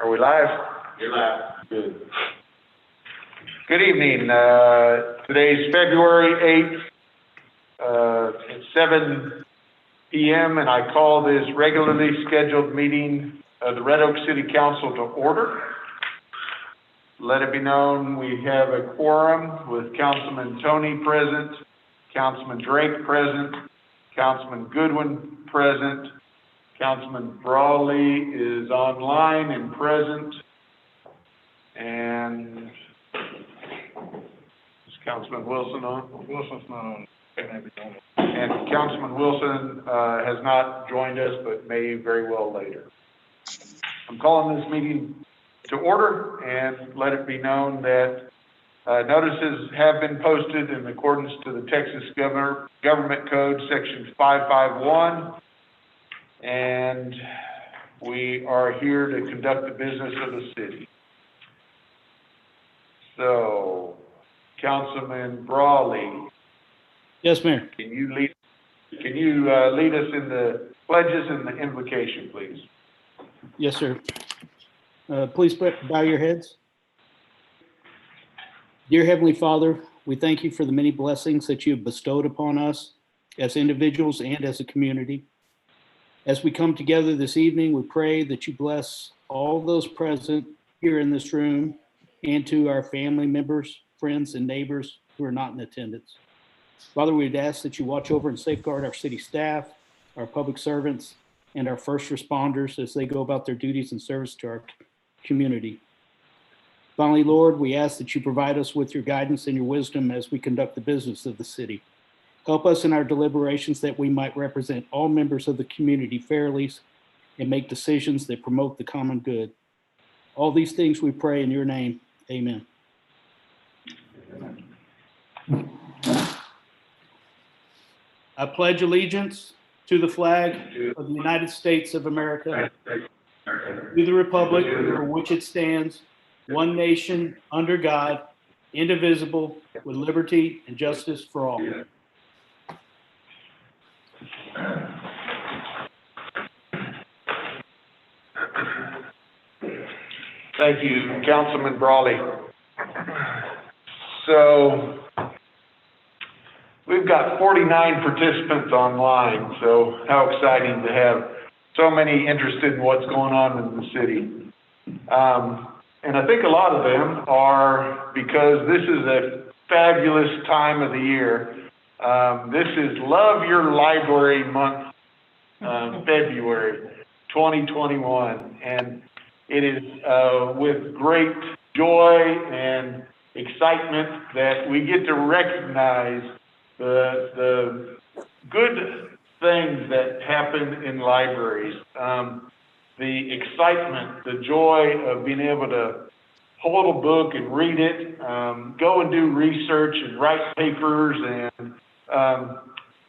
Are we live? You're live. Good. Good evening. Today's February 8th, it's 7 p.m. and I call this regularly scheduled meeting of the Red Oak City Council to order. Let it be known we have a quorum with Councilman Tony present, Councilman Drake present, Councilman Goodwin present, Councilman Brawley is online and present, and is Councilman Wilson on? Wilson's not on. And Councilman Wilson has not joined us, but may very well later. I'm calling this meeting to order, and let it be known that notices have been posted in accordance to the Texas Government Code, Section 551, and we are here to conduct the business of the city. So, Councilman Brawley. Yes, Mayor. Can you lead us in the pledges and the invocation, please? Yes, sir. Please bow your heads. Dear Heavenly Father, we thank you for the many blessings that you have bestowed upon us as individuals and as a community. As we come together this evening, we pray that you bless all those present here in this room and to our family members, friends, and neighbors who are not in attendance. Father, we'd ask that you watch over and safeguard our city staff, our public servants, and our first responders as they go about their duties and service to our community. Finally, Lord, we ask that you provide us with your guidance and your wisdom as we conduct the business of the city. Help us in our deliberations that we might represent all members of the community fairly and make decisions that promote the common good. All these things we pray in your name. Amen. I pledge allegiance to the flag of the United States of America, to the republic for which it stands, one nation, under God, indivisible, with liberty and justice for all. Thank you, Councilman Brawley. So, we've got 49 participants online, so how exciting to have so many interested in what's going on in the city. And I think a lot of them are because this is a fabulous time of the year. This is Love Your Library Month, February 2021, and it is with great joy and excitement that we get to recognize the good things that happen in libraries. The excitement, the joy of being able to hold a book and read it, go and do research and write papers and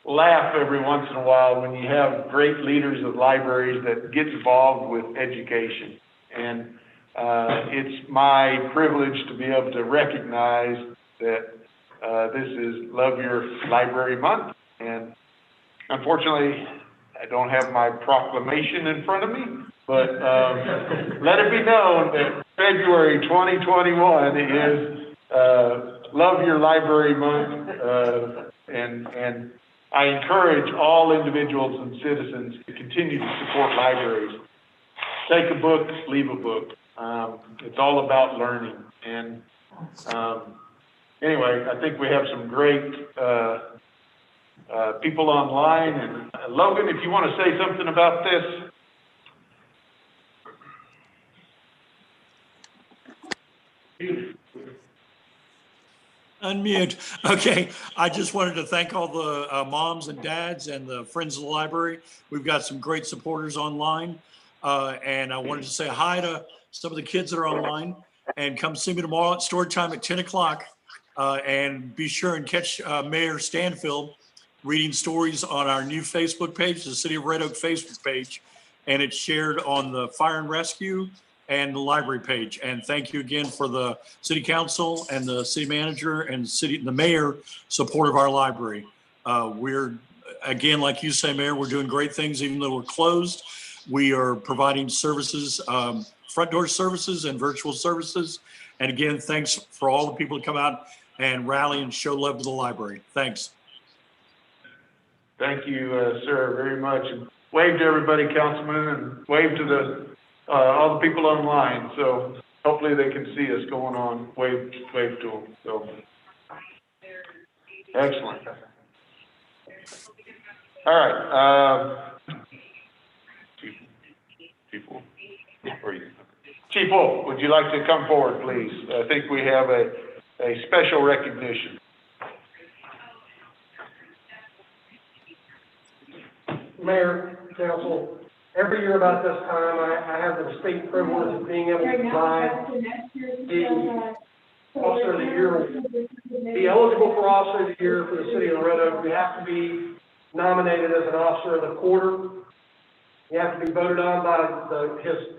laugh every once in a while when you have great leaders of libraries that get involved with education. And it's my privilege to be able to recognize that this is Love Your Library Month. And unfortunately, I don't have my proclamation in front of me, but let it be known that February 2021 is Love Your Library Month, and I encourage all individuals and citizens to continue to support libraries. Take a book, leave a book. It's all about learning. And anyway, I think we have some great people online. And Logan, if you want to say something about this. Unmute. Okay, I just wanted to thank all the moms and dads and the Friends of the Library. We've got some great supporters online. And I wanted to say hi to some of the kids that are online and come see me tomorrow at story time at 10 o'clock. And be sure and catch Mayor Stanfield reading stories on our new Facebook page, the City of Red Oak Facebook page. And it's shared on the Fire and Rescue and the library page. And thank you again for the city council and the city manager and the mayor support of our library. We're, again, like you say, Mayor, we're doing great things even though we're closed. We are providing services, front door services and virtual services. And again, thanks for all the people that come out and rally and show love to the library. Thanks. Thank you, sir, very much. And wave to everybody, Councilman, and wave to the, all the people online. So hopefully they can see us going on. Wave to them. So, excellent. All right. Chief Wolf, would you like to come forward, please? I think we have a special recognition. Mayor, council, every year about this time, I have the distinct privilege of being able to provide the Officer of the Year. To be eligible for Officer of the Year for the city of Red we have to be nominated as an Officer of the Quarter. You have to be voted on by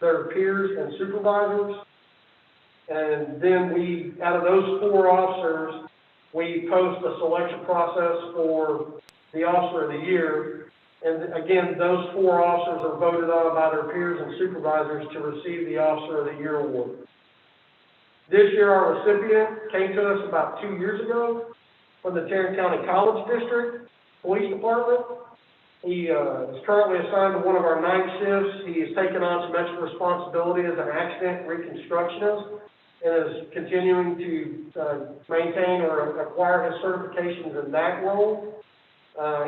their peers and supervisors. And then out of those 4 officers, we post a selection process for the Officer of the Year. And again, those 4 officers are voted on by their peers and supervisors to receive the Officer of the Year award. This year, our recipient came to us about 2 years ago from the Tarrant County College District Police Department. He is currently assigned to one of our night shifts. He has taken on some extra responsibility as an accident reconstructionist and is continuing to maintain or acquire his certifications in that role.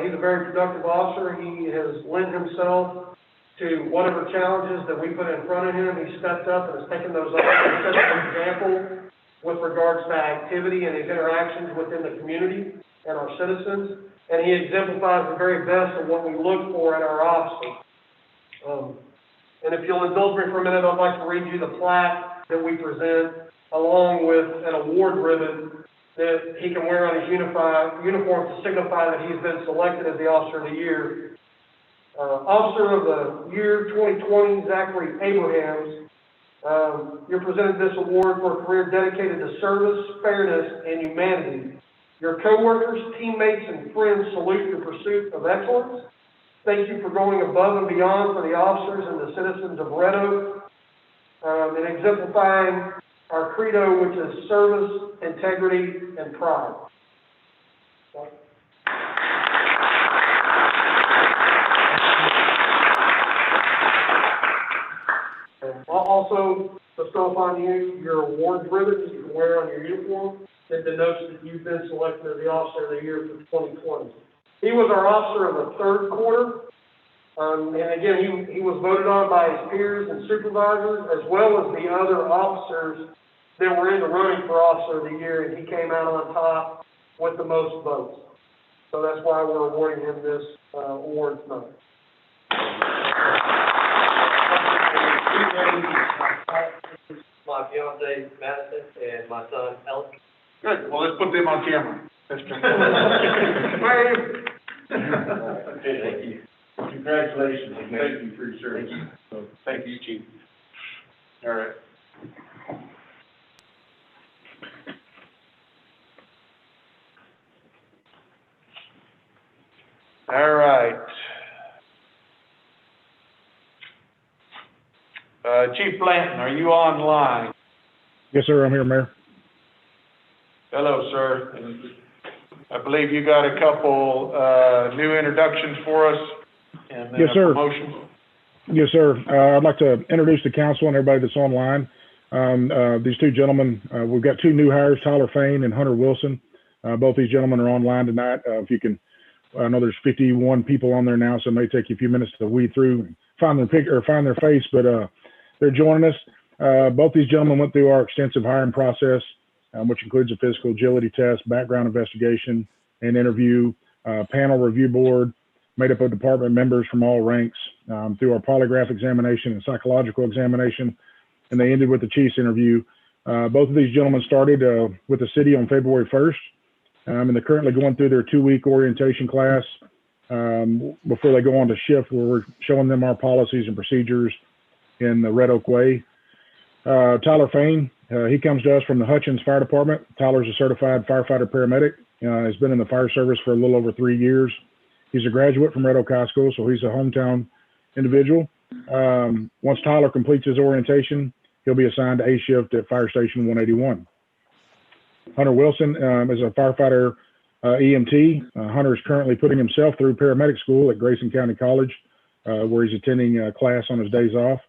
He's a very productive officer. He has lent himself to whatever challenges that we put in front of him. He stepped up and has taken those on and set an example with regards to activity and his interactions within the community and our citizens. And he exemplifies the very best of what we look for in our officers. And if you'll indulge me for a minute, I'd like to read you the plaque that we present, along with an award ribbon that he can wear on his uniform to signify that he's been selected as the Officer of the Year. Officer of the Year 2020, Zachary Abrahams. You're presented this award for a career dedicated to service, fairness, and humanity. Your coworkers, teammates, and friends salute your pursuit of excellence. Thank you for going above and beyond for the officers and the citizens of Red Oak, and exemplifying our credo, which is service, integrity, and pride. And I'll also bestow upon you your awards ribbon that you can wear on your uniform that denotes that you've been selected as the Officer of the Year for 2020. He was our Officer of the third quarter, and again, he was voted on by his peers and supervisors, as well as the other officers that were in the running for Officer of the Year, and he came out on top with the most votes. So that's why we're awarding him this award tonight. My fiance Madison and my son Ellen. Good. Well, let's put them on camera. Thank you. Congratulations, and thank you for your service. So, Thank you, Chief. All right. All right. Chief Blanton, are you online? Yes, sir, I'm here, Mayor. Hello, sir. And I believe you got a couple new introductions for us and then Yes, a sir. promotion. Yes, sir. I'd like to introduce the council and everybody that's online. These 2 gentlemen, we've got 2 new hires, Tyler Fain and Hunter Wilson. Both these gentlemen are online tonight. If you can, I know there's 51 people on there now, so it may take you a few minutes to weed through and find their face, but they're joining us. Both these gentlemen went through our extensive hiring process, which includes a physical agility test, background investigation, an interview, panel review board, made up of department members from all ranks, through our polygraph examination and psychological examination, and they ended with the chief's interview. Both of these gentlemen started with the city on February 1st, and they're currently going through their 2-week orientation class before they go on to shift, where we're showing them our policies and procedures in the Red Oak way. Tyler Fain, he comes to us from the Hutchins Fire Department. Tyler's a certified firefighter paramedic. Has been in the fire service for a little over 3 years. He's a graduate from Red Oak High School, so he's a hometown individual. Once Tyler completes his orientation, he'll be assigned to A shift at Fire Station 181. Hunter Wilson is a firefighter EMT. Hunter is currently putting himself through paramedic school at Grayson County College, where he's attending class on his days off.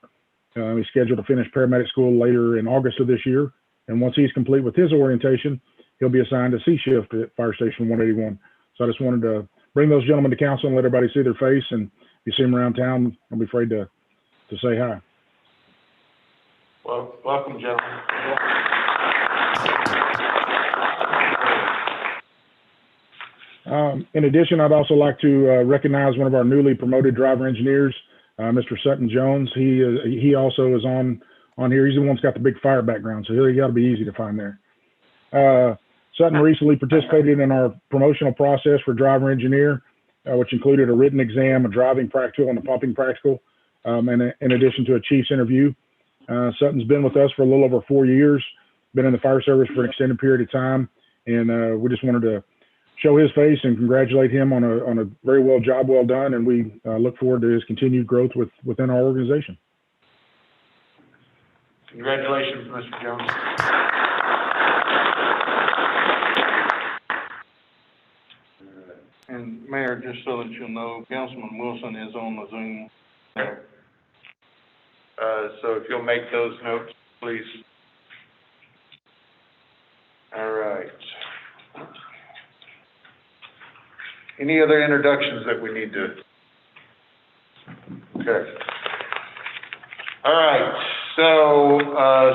He's scheduled to finish paramedic school later in August of this year. And once he's complete with his orientation, he'll be assigned to C shift at Fire Station 181. So I just wanted to bring those gentlemen to council and let everybody see their face. And if you see them around town, don't be afraid to say hi. Well, welcome, gentlemen. In addition, I'd also like to recognize one of our newly promoted driver engineers, Mr. Sutton Jones. He also is on here. He's the one that's got the big fire background, so he got to be easy to find there. Sutton recently participated in our promotional process for driver engineer, which included a written exam, a driving practical, and a pumping practical, and in addition to a chief's interview. Sutton's been with us for a little over 4 years, been in the fire service for an extended period of time, and we just wanted to show his face and congratulate him on a very job well done, and we look forward to his continued growth within our organization. Congratulations, Mr. Jones. And Mayor, just so that you know, Councilman Wilson is on the Zoom there. So if you'll make those notes, please. All right. Any other introductions that we need to? Okay. All right. So,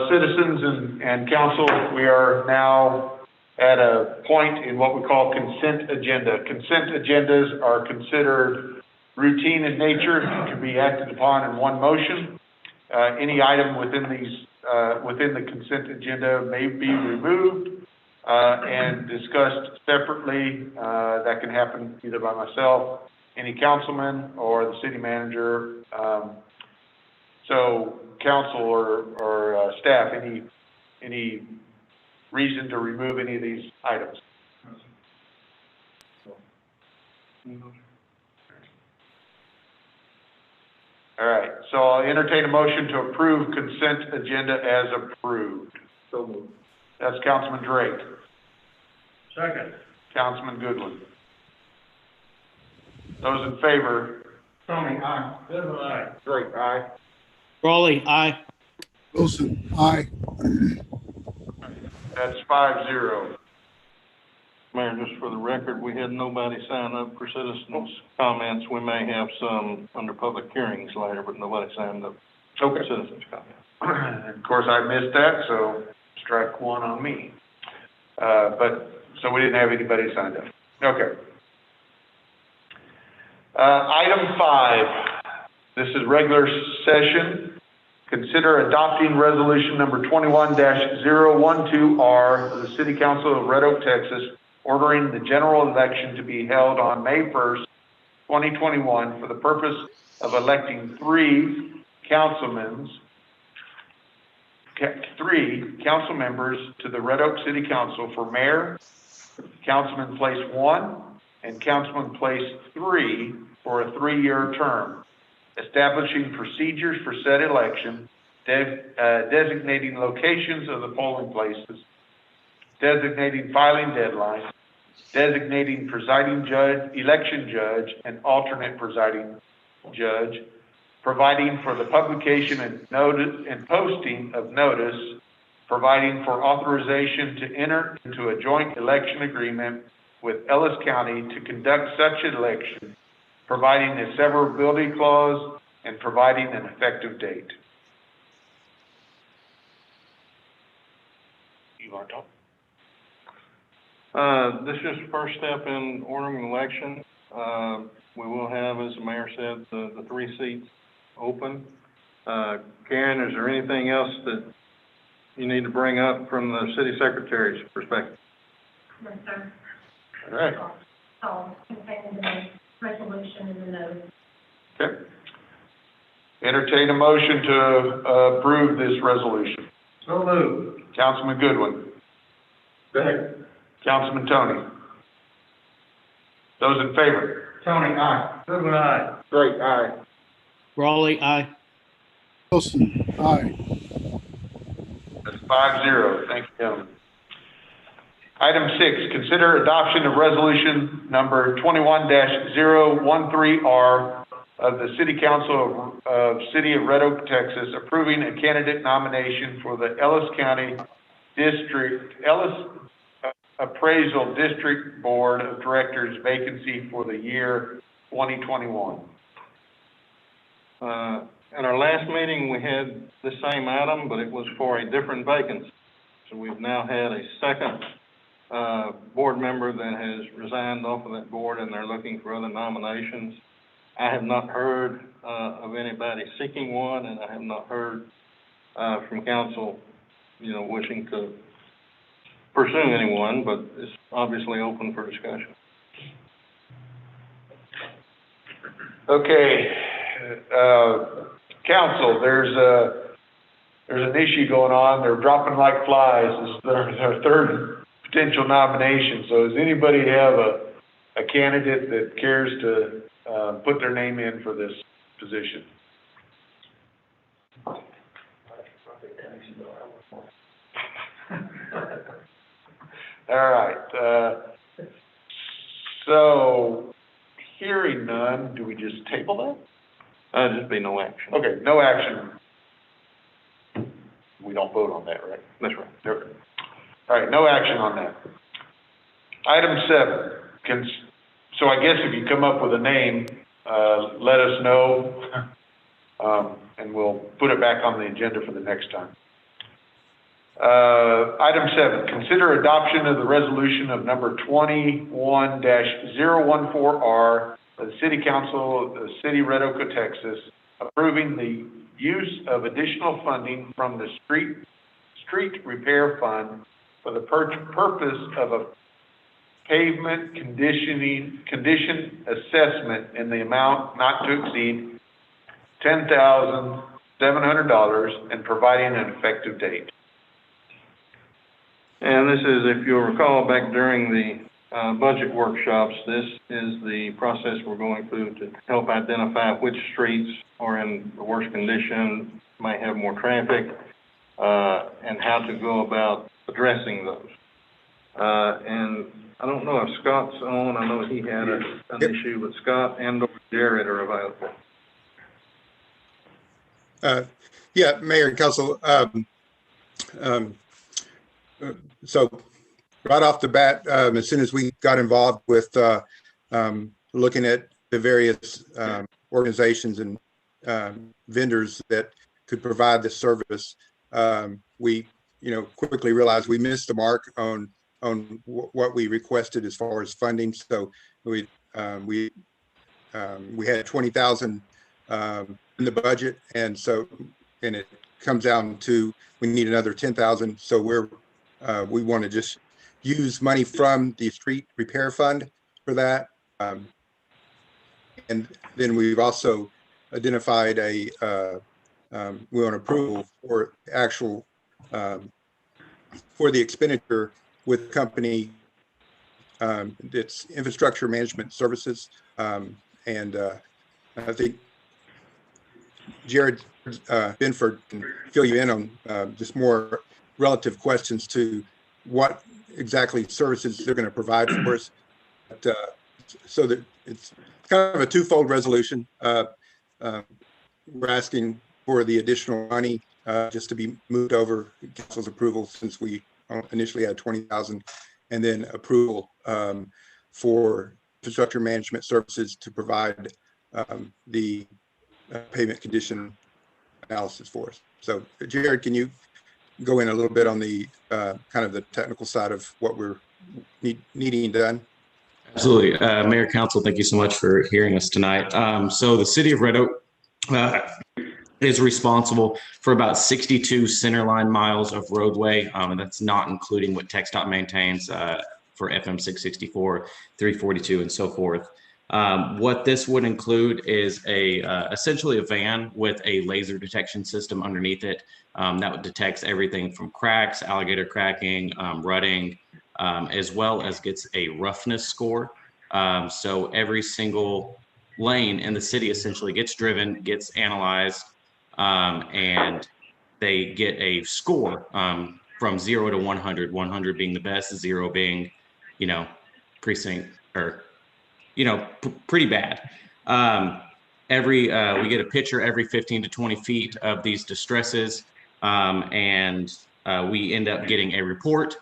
citizens and council, we are now at a point in what we call consent agenda. Consent agendas are considered routine in nature, can be acted upon in one motion. Any item within the consent agenda may be removed and discussed separately. That can happen either by myself, any councilman, or the city manager. So council or staff, any reason to remove any of these items? All right, so I'll entertain a motion to approve consent agenda as approved. So moved. That's Councilman Drake. Second. Councilman Goodwin. Those in favor? Tony, aye. Goodman, aye. Drake, aye. Raleigh, aye. Wilson, aye. That's 5-0. Mayor, just for the record, we had nobody sign up for citizens' comments. We may have some under public hearings later, but nobody signed up for Okay. citizens' comments. Of course, I missed that, so strike one on me. So we didn't have anybody signed up. Okay. Item 5, this is regular session. Consider adopting resolution number 21-012R of the City Council of Red Oak, Texas, ordering the general election to be held on May 1st, 2021 for the purpose of electing three council members to the Red Oak City Council for mayor, councilman place 1, and councilman place 3 for a 3-year term, establishing procedures for said election, designating locations of the polling places, designating filing deadlines, designating presiding judge, election judge, and alternate presiding judge, providing for the publication and notice and posting of notice, providing for authorization to enter into a joint election agreement with Ellis County to conduct such an election, providing a severability clause, and providing an effective date. You want to talk? This is the first step in ordering an election. We will have, as the mayor said, the 3 seats open. Karen, is there anything else that you need to bring up from the city secretary's perspective? Yes, sir. All right. So, contained in the resolution in the notice. Okay. Entertain a motion to approve this resolution. So moved. Councilman Goodwin. Second. Councilman Tony. Those in favor? Tony, aye. Goodman, aye. Drake, aye. Raleigh, aye. Wilson, aye. That's 5-0. Thank you, gentlemen. Item 6, consider adoption of resolution number 21-013R of the City Council of City of Red Oak, Texas, approving a candidate nomination for the Ellis Appraisal District Board of Directors vacancy for the year 2021. At our last meeting, we had the same item, but it was for a different vacancy. So we've now had a second board member that has resigned off of that board, and they're looking for other nominations. I have not heard of anybody seeking one, and I have not heard from council, wishing to pursue anyone, but it's obviously open for discussion. Okay, council, there's an issue going on. They're dropping like flies. This is their third potential nomination. So does anybody have a candidate that cares to put their name in for this position? All right. So hearing none, do we just table that? Just be no action. Okay, no action. We don't vote on that, right? That's right. Okay. All right, no action on that. Item 7, so I guess if you come up with a name, let us know, and we'll put it back on the agenda for the next time. Item 7, consider adoption of the resolution of number 21-014R of the City Council of the City of Red Oak, Texas, approving the use of additional funding from the street repair fund for the purpose of a pavement condition assessment in the amount not to exceed $10,700 and providing an effective date. And this is, if you'll recall, back during the budget workshops, this is the process we're going through to help identify which streets are in the worst condition, might have more traffic, and how to go about addressing those. And I don't know if Scott's on. I know he had an issue, but Scott and or Jared are available. Yeah, Mayor and Council. So right off the bat, as soon as we got involved with looking at the various organizations and vendors that could provide this service, we quickly realized we missed the mark on what we requested as far as funding. So we had $20,000 in the budget, and it comes down to we need another $10,000. So we want to just use money from the street repair fund for that. And then we've also identified we want approval for actual, for the expenditure with company that's Infrastructure Management Services. And I think Jared Binford can fill you in on just more relative questions to what exactly services they're going to provide for us. But, so that it's kind of a twofold resolution. We're asking for the additional money just to be moved over council's approval, since we initially had 20,000, and then approval for Infrastructure Management Services to provide the pavement condition analysis for us. So Jared, can you go in a little bit on the kind of the technical side of what we're needing done? Absolutely. Mayor, Council, thank you so much for hearing us tonight. So the City of Red Oak is responsible for about 62 centerline miles of roadway, and that's not including what TxDOT maintains for FM 664, 342, and so forth. What this would include is essentially a van with a laser detection system underneath it that detects everything from cracks, alligator cracking, rutting, as well as gets a roughness score. So every single lane in the city essentially gets driven, gets analyzed, and they get a score from 0 to 100, 100 being the best, 0 being, you know, precinct or, you know, pretty bad. We get a picture every 15 to 20 feet of these distresses, and we end up getting a report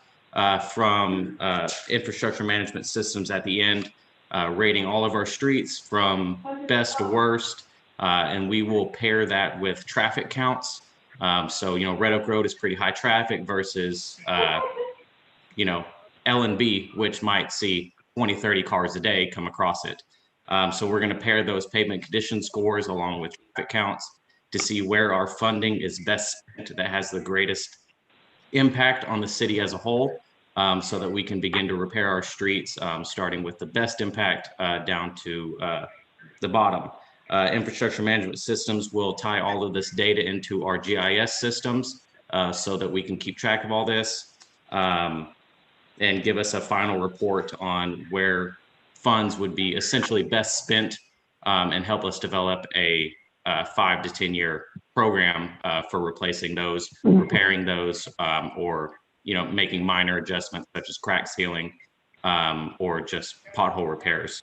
from infrastructure management systems at the end, rating all of our streets from best to worst, and we will pair that with traffic counts. So, you know, Red Oak Road is pretty high traffic versus, you know, L&B, which might see 20, 30 cars a day come across it. So we're going to pair those pavement condition scores along with traffic counts to see where our funding is best spent, that has the greatest impact on the city as a whole, so that we can begin to repair our streets, starting with the best impact down to the bottom. Infrastructure management systems will tie all of this data into our GIS systems so that we can keep track of all this and give us a final report on where funds would be essentially best spent, and help us develop a 5 to 10 year program for replacing those, repairing those, or, you know, making minor adjustments such as crack sealing or just pothole repairs.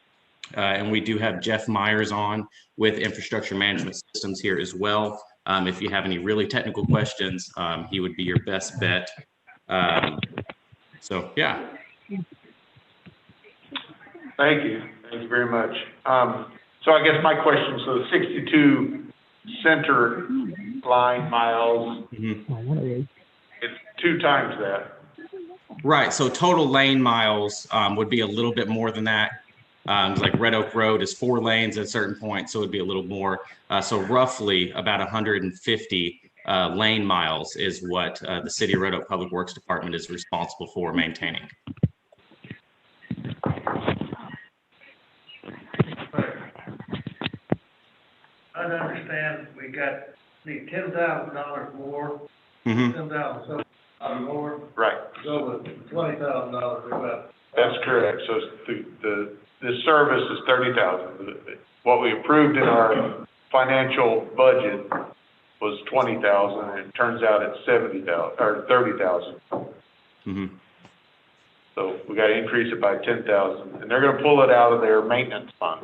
And we do have Jeff Myers on with Infrastructure Management Systems here as well. If you have any really technical questions, he would be your best bet. So, yeah. Thank you. Thank you very much. So I guess my question, so the 62 center line miles, it's 2 times that. Right. So total lane miles would be a little bit more than that. Like Red Oak Road is 4 lanes at a certain point, so it'd be a little more. So roughly about 150 lane miles is what the City of Red Oak Public Works Department is responsible for maintaining. I understand we need $10,000 more, Mm-hmm. $10,000 more, Right. go with $20,000. That's correct. So the service is 30,000. What we approved in our financial budget was 20,000, and it turns out it's 70,000 or 30,000. Mm-hmm. So we got to increase it by 10,000, and they're going to pull it out of their maintenance fund.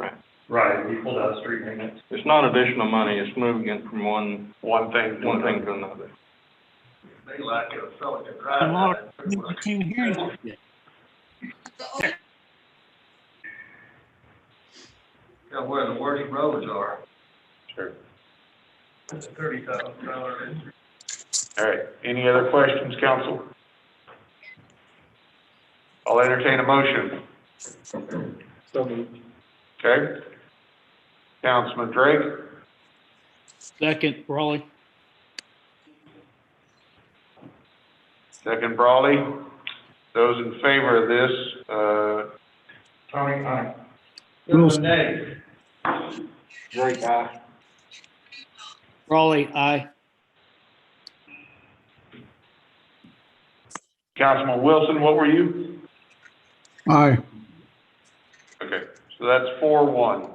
Right, we pulled out street maintenance. It's not additional money, it's moving it from one thing to another. They like it, so it's a drive. I can't hear you. Yeah, where the worst roads are. Sure. It's $30,000. All right. Any other questions, council? I'll entertain a motion. So moved. Okay. Councilman Drake, Second, Brawley. second Brawley. Those in favor of this, Tony, aye. Wilson. Nay. Drake, aye. Brawley, aye. Councilman Wilson, what were you? Aye. Okay, so that's 4-1.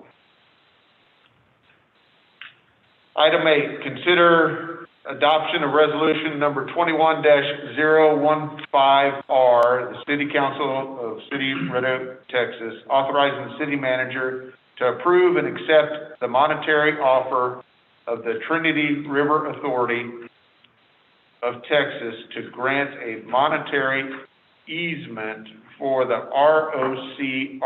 Item 8, consider adoption of resolution number 21-015R, the City Council of City of Red Oak, Texas, authorizing the city manager to approve and accept the monetary offer of the Trinity River Authority of Texas to grant a monetary easement for the ROC-RWS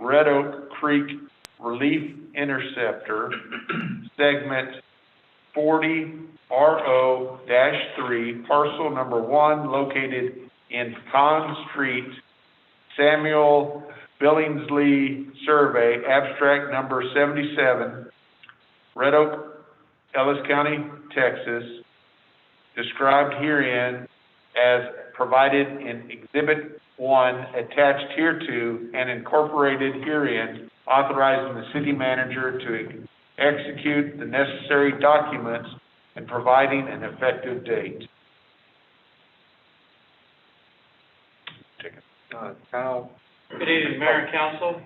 Red Oak Creek Relief Interceptor, segment 40RO-3, parcel number 1, located in Con Street, Samuel Billingsley Survey, abstract number 77, Red Oak, Ellis County, Texas, described herein as provided in Exhibit 1, attached hereto, and incorporated herein, authorizing the city manager to execute the necessary documents and providing an effective date. Kyle? Good evening, Mayor and Council.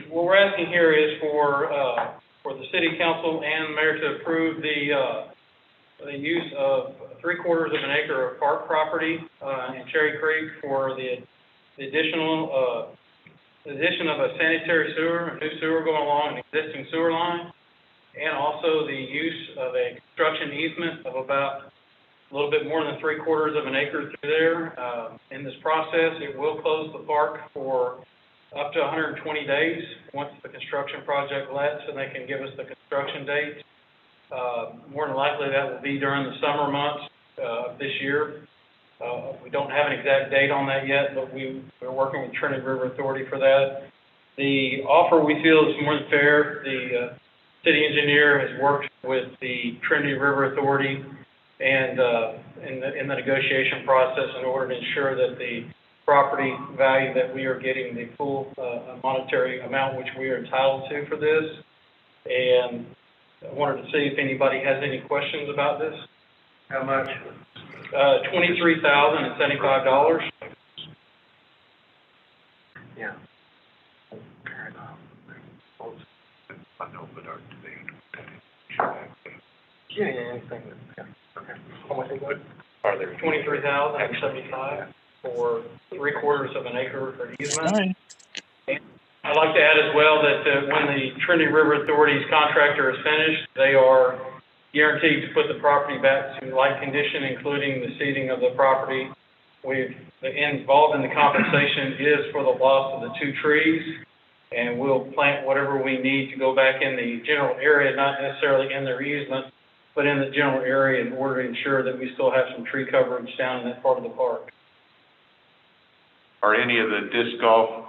What we're asking here is for for the city council and mayor to approve the use of 3/4 of an acre of park property, in Cherry Creek for the addition of a sanitary sewer, a new sewer going along an existing sewer line, and also the use of a construction easement of about a little bit more than 3/4 of an acre through there. In this process, it will close the park for up to 120 days once the construction project lets, and they can give us the construction date. More than likely, that will be during the summer months of this year. We don't have an exact date on that yet, but we're working with Trinity River Authority for that. The offer we feel is more than fair. The city engineer has worked with the Trinity River Authority and in the negotiation process in order to ensure that the property value that we are getting the full monetary amount which we are entitled to for this. And I wanted to see if anybody has any questions about this. How much? $23,075. Yeah. Yeah, anything. How much is it? Are there $23,075 for 3/4 of an acre for easement? I'd like to add as well that when the Trinity River Authority's contractor is finished, they are guaranteed to put the property back to like condition, including the seeding of the property. The involved in the compensation is for the loss of the 2 trees, and we'll plant whatever we need to go back in the general area, not necessarily in their easement, but in the general area in order to ensure that we still have some tree coverage down in that part of the park. Are any of the disc golf,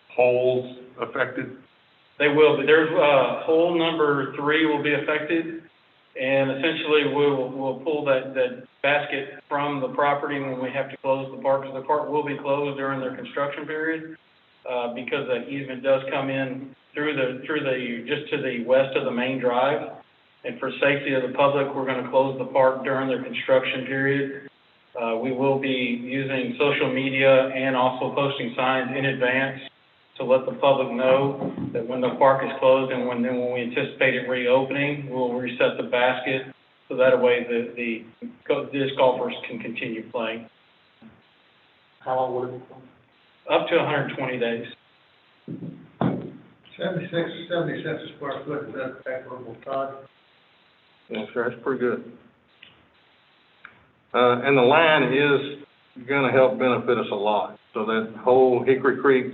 holes affected? They will, but there's, hole number 3 will be affected, and essentially we'll pull that basket from the property when we have to close the park, because the park will be closed during their construction period, because that easement does come in through just to the west of the main drive. And for safety of the public, we're gonna close the park during their construction period. We will be using social media and also posting signs in advance to let the public know that when the park is closed and when we anticipate it reopening, we'll reset the basket so that way the disc golfers can continue playing. How long would it be? Up to 120 days. 70 cents a square foot, is that equitable, Todd? Yes, sir, that's pretty good. And the line is gonna help benefit us a lot. So that whole Hickory Creek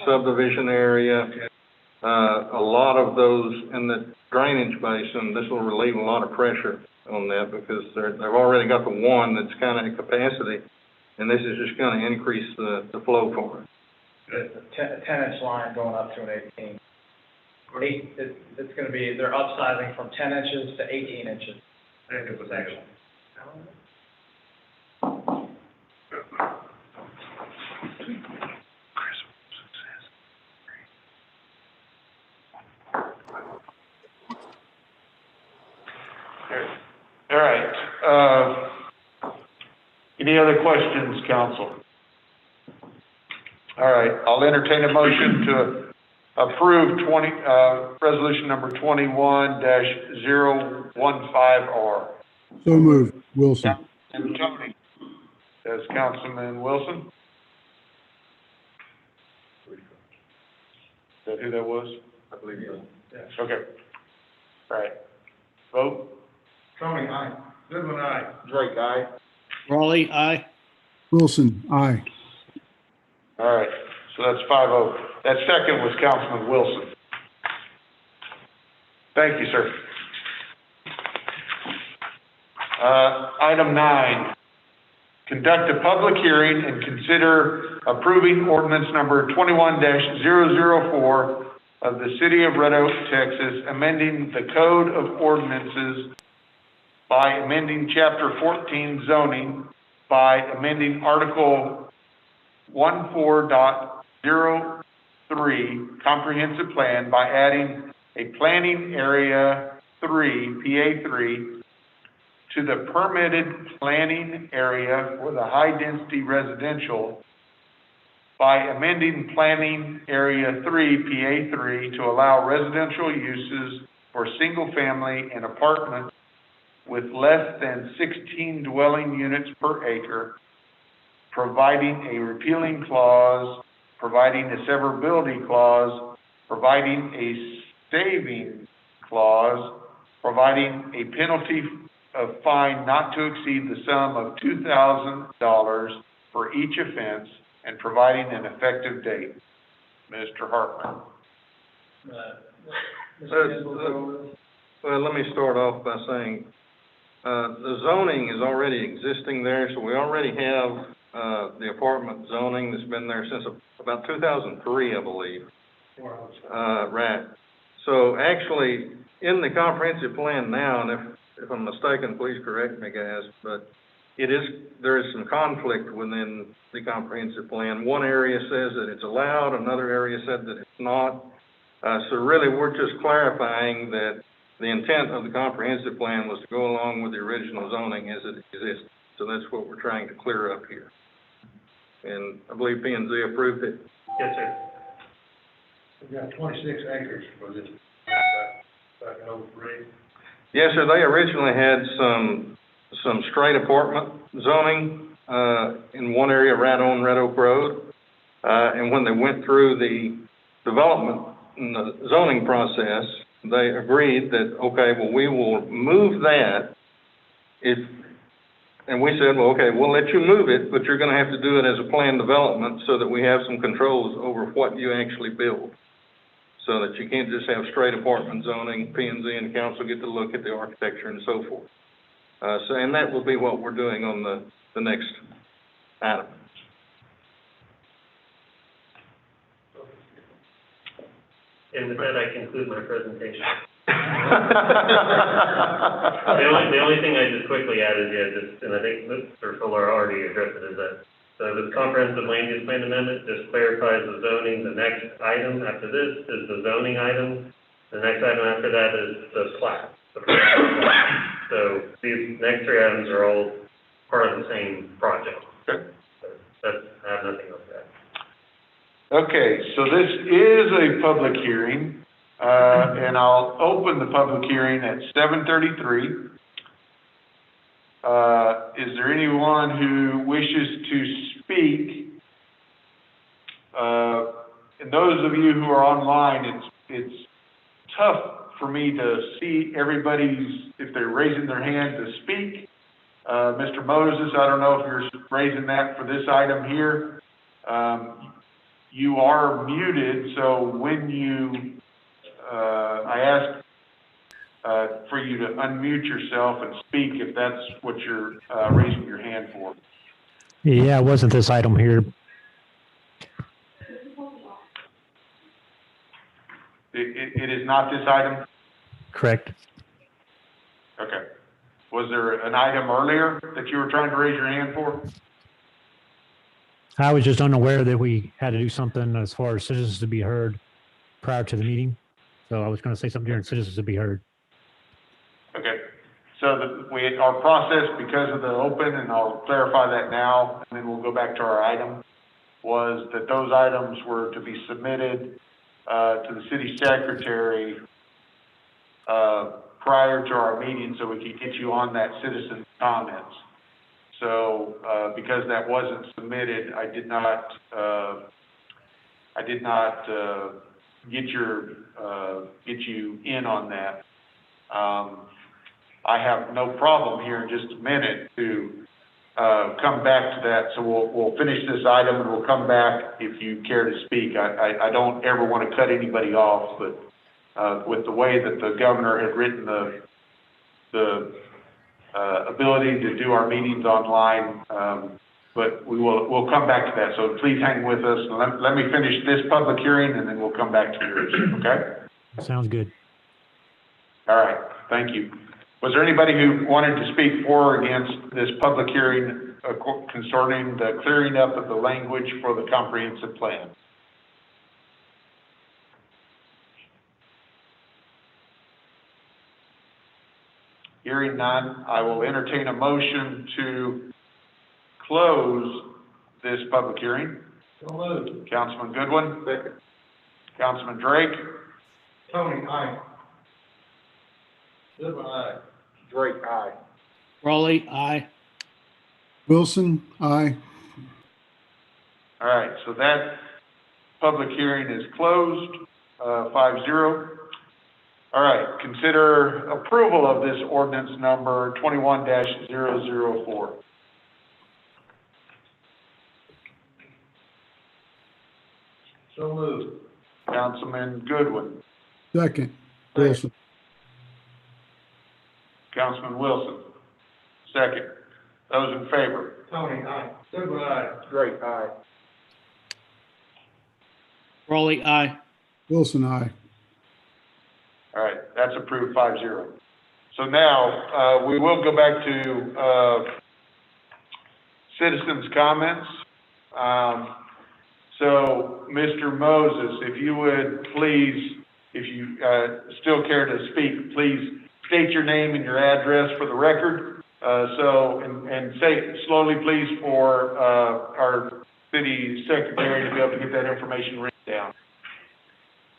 subdivision area, a lot of those in the drainage basin, this will relieve a lot of pressure on that because they've already got the one that's kind of at capacity, and this is just gonna increase the flow for it. It's a 10-inch line going up to an 18. It's gonna be, they're upsizing from 10 inches to 18 inches. I think it was actually. All right, any other questions, council? All right, I'll entertain a motion to approve resolution number 21-015R. So moved. Wilson. And Tony, as Councilman Wilson? Is that who that was? I believe so. Yes. Okay. All right. Vote? Tony, aye. Goodwin, aye. Drake, aye. Raleigh, aye. Wilson, aye. All right, so that's 5-0. That second was Councilman Wilson. Thank you, sir. Item 9, conduct a public hearing and consider approving ordinance number 21-004 of the City of Red Oak, Texas, amending the Code of Ordinances by amending Chapter 14 zoning, by amending Article 14.03 Comprehensive Plan by adding a Planning Area 3, PA 3, to the permitted planning area for the high-density residential by amending Planning Area 3, PA 3, to allow residential uses for single-family and apartments with less than 16 dwelling units per acre, providing a repealing clause, providing a severability clause, providing a saving clause, providing a penalty of fine not to exceed the sum of $2,000 for each offense, and providing an effective date. Mr. Hartman. Well, let me start off by saying, the zoning is already existing there, so we already have, the apartment zoning that's been there since about 2003, I believe. Right. So actually, in the comprehensive plan now, and if I'm mistaken, please correct me, guys, but there is some conflict within the comprehensive plan. One area says that it's allowed, another area said that it's not. So really, we're just clarifying that the intent of the comprehensive plan was to go along with the original zoning as it exists. So that's what we're trying to clear up here. And I believe P&Z approved it. Yes, sir. We've got 26 acres for this, back in 03. Yes, sir, they originally had some straight apartment zoning, in one area right on Red Oak Road. And when they went through the development and the zoning process, they agreed that, okay, well, we will move that and we said, well, okay, we'll let you move it, but you're gonna have to do it as a planned development so that we have some controls over what you actually build. So that you can't just have straight apartment zoning, P&Z and council get to look at the architecture and so forth. And that will be what we're doing on the next item. And with that, I conclude my presentation. The only thing I just quickly added, and I think Mr. Fuller already addressed it, is that the comprehensive land use plan amendment just clarifies the zoning. The next item after this is the zoning item. The next item after that is the plat. So these next three items are all part of the same project. Okay. So I have nothing else to add. Okay, so this is a public hearing, and I'll open the public hearing at 7:33. Is there anyone who wishes to speak? And those of you who are online, it's tough for me to see everybody's, if they're raising their hand to speak. Mr. Moses, I don't know if you're raising that for this item here. You are muted, so when I ask for you to unmute yourself and speak if that's what you're raising your hand for. Yeah, it wasn't this item here. It is not this item? Correct. Okay. Was there an item earlier that you were trying to raise your hand for? I was just unaware that we had to do something as far as citizens to be heard prior to the meeting. So I was going to say something during citizens to be heard. Okay. So our process, because of the open, and I'll clarify that now, and then we'll go back to our item, was that those items were to be submitted to the city secretary prior to our meeting so we could get you on that citizen comments. So because that wasn't submitted, I did not get you in on that. I have no problem here in just a minute to come back to that. So we'll finish this item and we'll come back if you care to speak. I don't ever want to cut anybody off, but with the way that the governor had written the ability to do our meetings online, but we'll come back to that. So please hang with us. Let me finish this public hearing and then we'll come back to yours, okay? Sounds good. All right, thank you. Was there anybody who wanted to speak for or against this public hearing concerning the clearing up of the language for the comprehensive plan? Hearing none, I will entertain a motion to close this public hearing. So moved. Councilman Goodwin. Second. Councilman Drake. Tony, aye. Goodwin, aye. Drake, aye. Raleigh, aye. Wilson, aye. All right, so that public hearing is closed, 5-0. All right, consider approval of this ordinance number 21-004. So moved. Councilman Goodwin. Second, Wilson. Councilman Wilson. Second. Those in favor? Tony, aye. Goodwin, aye. Drake, aye. Raleigh, aye. Wilson, aye. All right, that's approved 5-0. So now, we will go back to, citizens' comments. So, Mr. Moses, if you would please, if you, still care to speak, please state your name and your address for the record. And say slowly, please, for, our city secretary to be able to get that information written down.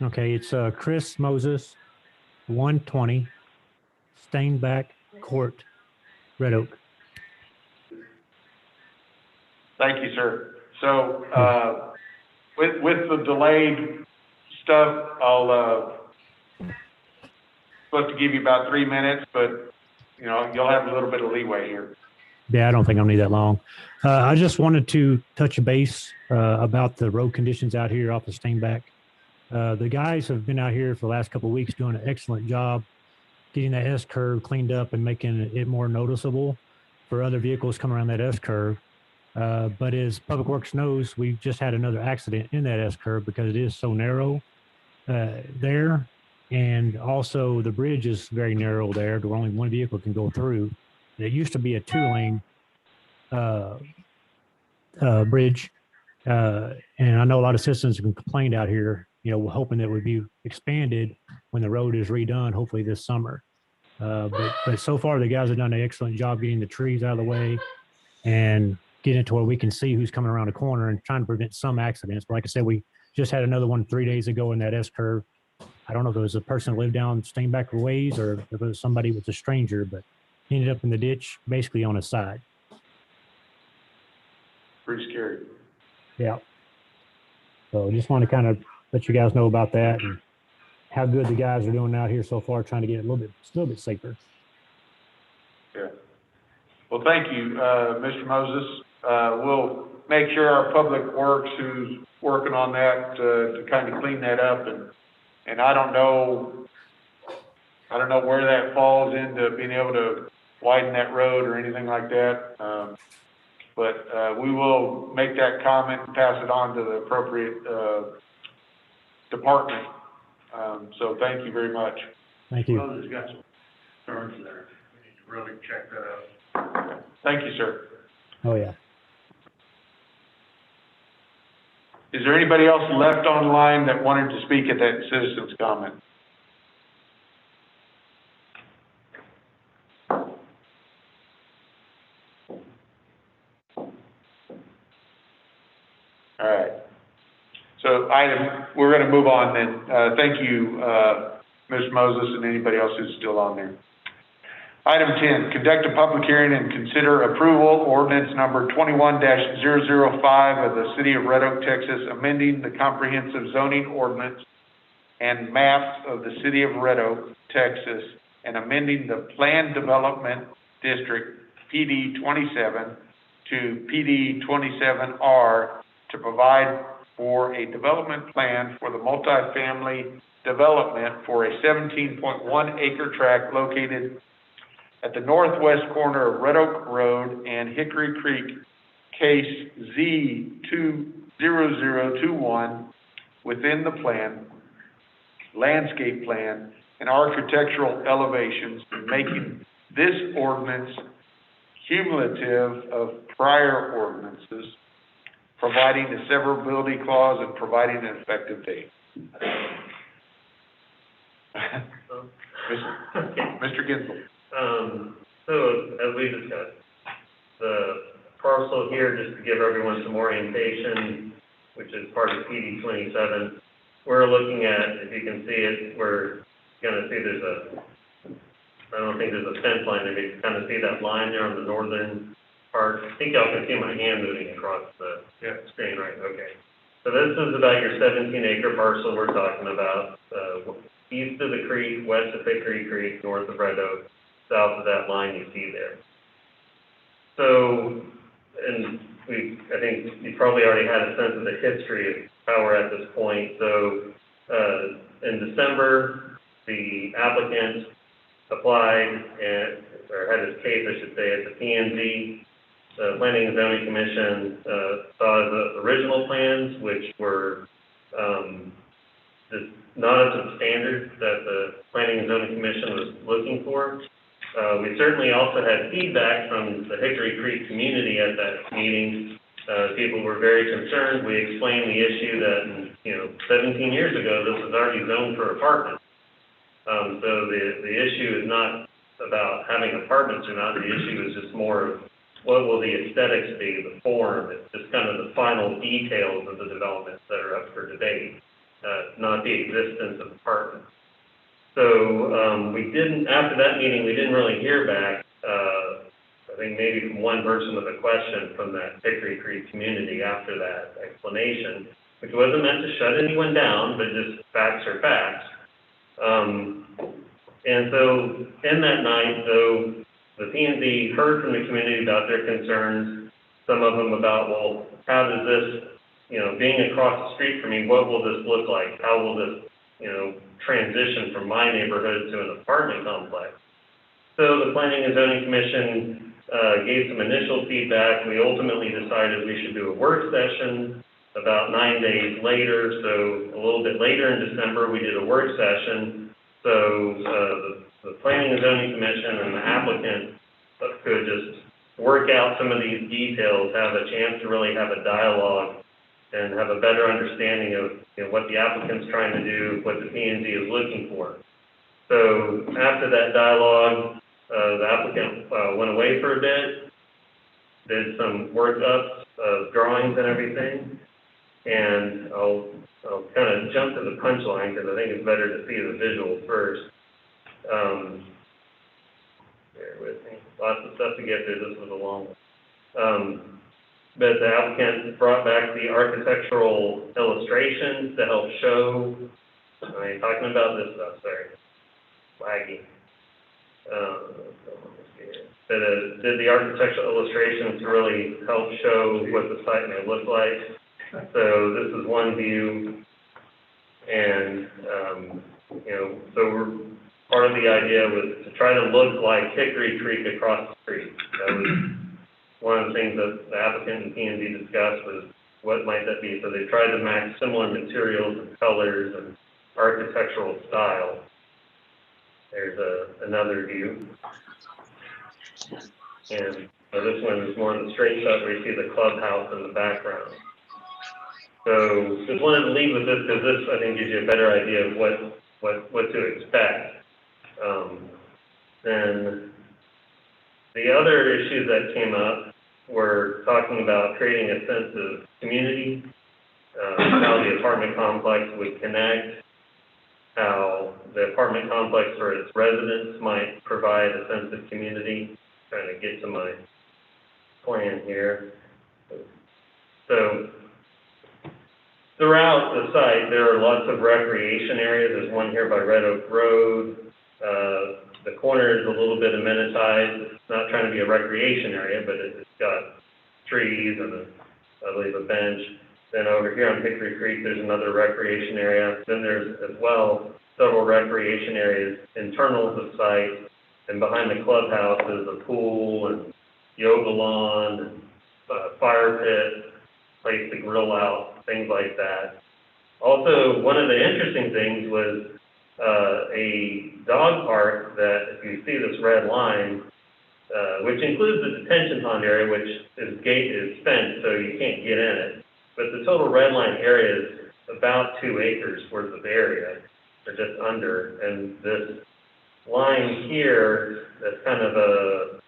Okay, it's Chris Moses, 120 Stainback Court, Red Oak. Thank you, sir. So, with the delayed stuff, I'll, supposed to give you about 3 minutes, but, you know, you'll have a little bit of leeway here. Yeah, I don't think I'll need that long. I just wanted to touch base about the road conditions out here off of Stainback. The guys have been out here for the last couple of weeks doing an excellent job getting that S curve cleaned up and making it more noticeable for other vehicles coming around that S curve. But as Public Works knows, we just had another accident in that S curve because it is so narrow there. And also the bridge is very narrow there, where only one vehicle can go through. It used to be a 2-lane bridge. And I know a lot of citizens have complained out here, you know, hoping that it would be expanded when the road is redone, hopefully this summer. But so far, the guys have done an excellent job getting the trees out of the way and getting it to where we can see who's coming around the corner and trying to prevent some accidents. But like I said, we just had another one 3 days ago in that S curve. I don't know if it was a person who lived down Stainback ways or if it was somebody with a stranger, but he ended up in the ditch, basically on his side. Pretty scary. Yeah. So just want to kind of let you guys know about that and how good the guys are doing out here so far, trying to get it a little bit safer. Yeah. Well, thank you, Mr. Moses. We'll make sure our Public Works, who's working on that, to kind of clean that up. And I don't know where that falls into being able to widen that road or anything like that. But we will make that comment and pass it on to the appropriate department. So thank you very much. Thank you. Moses got some concerns there. We need to really check that out. Thank you, sir. Oh, yeah. Is there anybody else left online that wanted to speak at that citizen's comment? All right. So we're going to move on then. Thank you, Ms. Moses, and anybody else who's still on there. Item 10, conduct a public hearing and consider approval ordinance number 21-005 of the City of Red Oak, Texas, amending the comprehensive zoning ordinance and maps of the City of Red Oak, Texas, and amending the Planned Development District PD 27 to PD 27R to provide for a development plan for the multifamily development for a 17.1 acre tract located at the northwest corner of Red Oak Road and Hickory Creek, case Z20021, within the plan, landscape plan, and architectural elevations, making this ordinance cumulative of prior ordinances, providing a severability clause and providing an effective date. Mr. Ginsel. So as we discussed, the parcel here, just to give everyone some orientation, which is part of PD 27. We're looking at, if you can see it, we're gonna see I don't think there's a fence line there, but you can kind of see that line there on the northern part. I think y'all can see my hand moving across the screen, right? Okay. So this is about your 17-acre parcel we're talking about, east of the creek, west of Hickory Creek, north of Red Oak, south of that line you see there. So, and I think you probably already had a sense of the history of how we're at this point. So, in December, the applicant applied or had his case, I should say, at the PNZ. The Planning and Zoning Commission saw the original plans, which were just not up to the standard that the Planning and Zoning Commission was looking for. We certainly also had feedback from the Hickory Creek community at that meeting. People were very concerned. We explained the issue that, 17 years ago, this was already zoned for apartments. So the issue is not about having apartments or not. The issue is just more of what will the aesthetics be, the form. It's just kind of the final details of the developments that are up for debate, not the existence of apartments. So after that meeting, we didn't really hear back, I think maybe from one person with a question from that Hickory Creek community after that explanation, which wasn't meant to shut anyone down, but just facts are facts. And so in that night, though, the P&Z heard from the community about their concerns, some of them about, well, how does this, being across the street from me, what will this look like? How will this, transition from my neighborhood to an apartment complex? So the Planning and Zoning Commission gave some initial feedback. We ultimately decided we should do a work session about 9 days later. So a little bit later in December, we did a work session. So the Planning and Zoning Commission and the applicant could just work out some of these details, have a chance to really have a dialogue and have a better understanding of what the applicant's trying to do, what the P&Z is looking for. So after that dialogue, the applicant went away for a bit, did some workups of drawings and everything, and I'll kind of jump to the punchline because I think it's better to see the visual first. Bear with me. Lots of stuff to get through. This was a long one. But the applicant brought back the architectural illustrations to help show, talking about this stuff, sorry, laggy. Did the architectural illustrations to really help show what the site may look like. So this is one view, and, so part of the idea was to try to look like Hickory Creek across the street. That was one of the things that the applicant and P&Z discussed was what might that be. So they tried to match similar materials and colors and architectural style. There's another view. And this one is more in the straight shot where you see the clubhouse in the background. So just wanted to leave with this because this, I think, gives you a better idea of what to expect. Then the other issues that came up were talking about creating a sense of community, how the apartment complex would connect, how the apartment complex for its residents might provide a sense of community. Trying to get to my plan here. So throughout the site, there are lots of recreation areas. There's one here by Red Oak Road. The corner is a little bit amenitized. It's not trying to be a recreation area, but it's got trees and I believe a bench. Then over here on Hickory Creek, there's another recreation area. Then there's as well several recreation areas internal to the site. And behind the clubhouse is a pool and yoga lawn and fire pit, place to grill out, things like that. Also, one of the interesting things was a dog park that, if you see this red line, which includes the detention pond area, which is fenced, so you can't get in it. But the total red line area is about 2 acres worth of area, or just under. And this line here, that's kind of a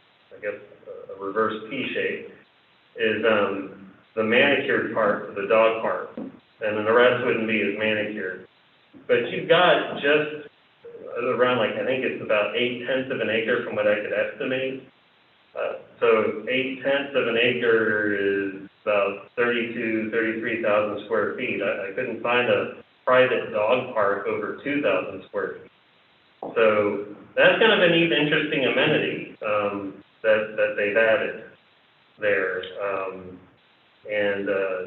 reverse P shape, is the the manicured part for the dog park, and then the rest wouldn't be as manicured. But you've got just around, like, I think it's about 8/10 of an acre from what I could estimate. So 8/10 of an acre is about 33,000 square feet. I couldn't find a private dog park over 2,000 square feet. So that's kind of a neat, interesting amenity, that they've added there.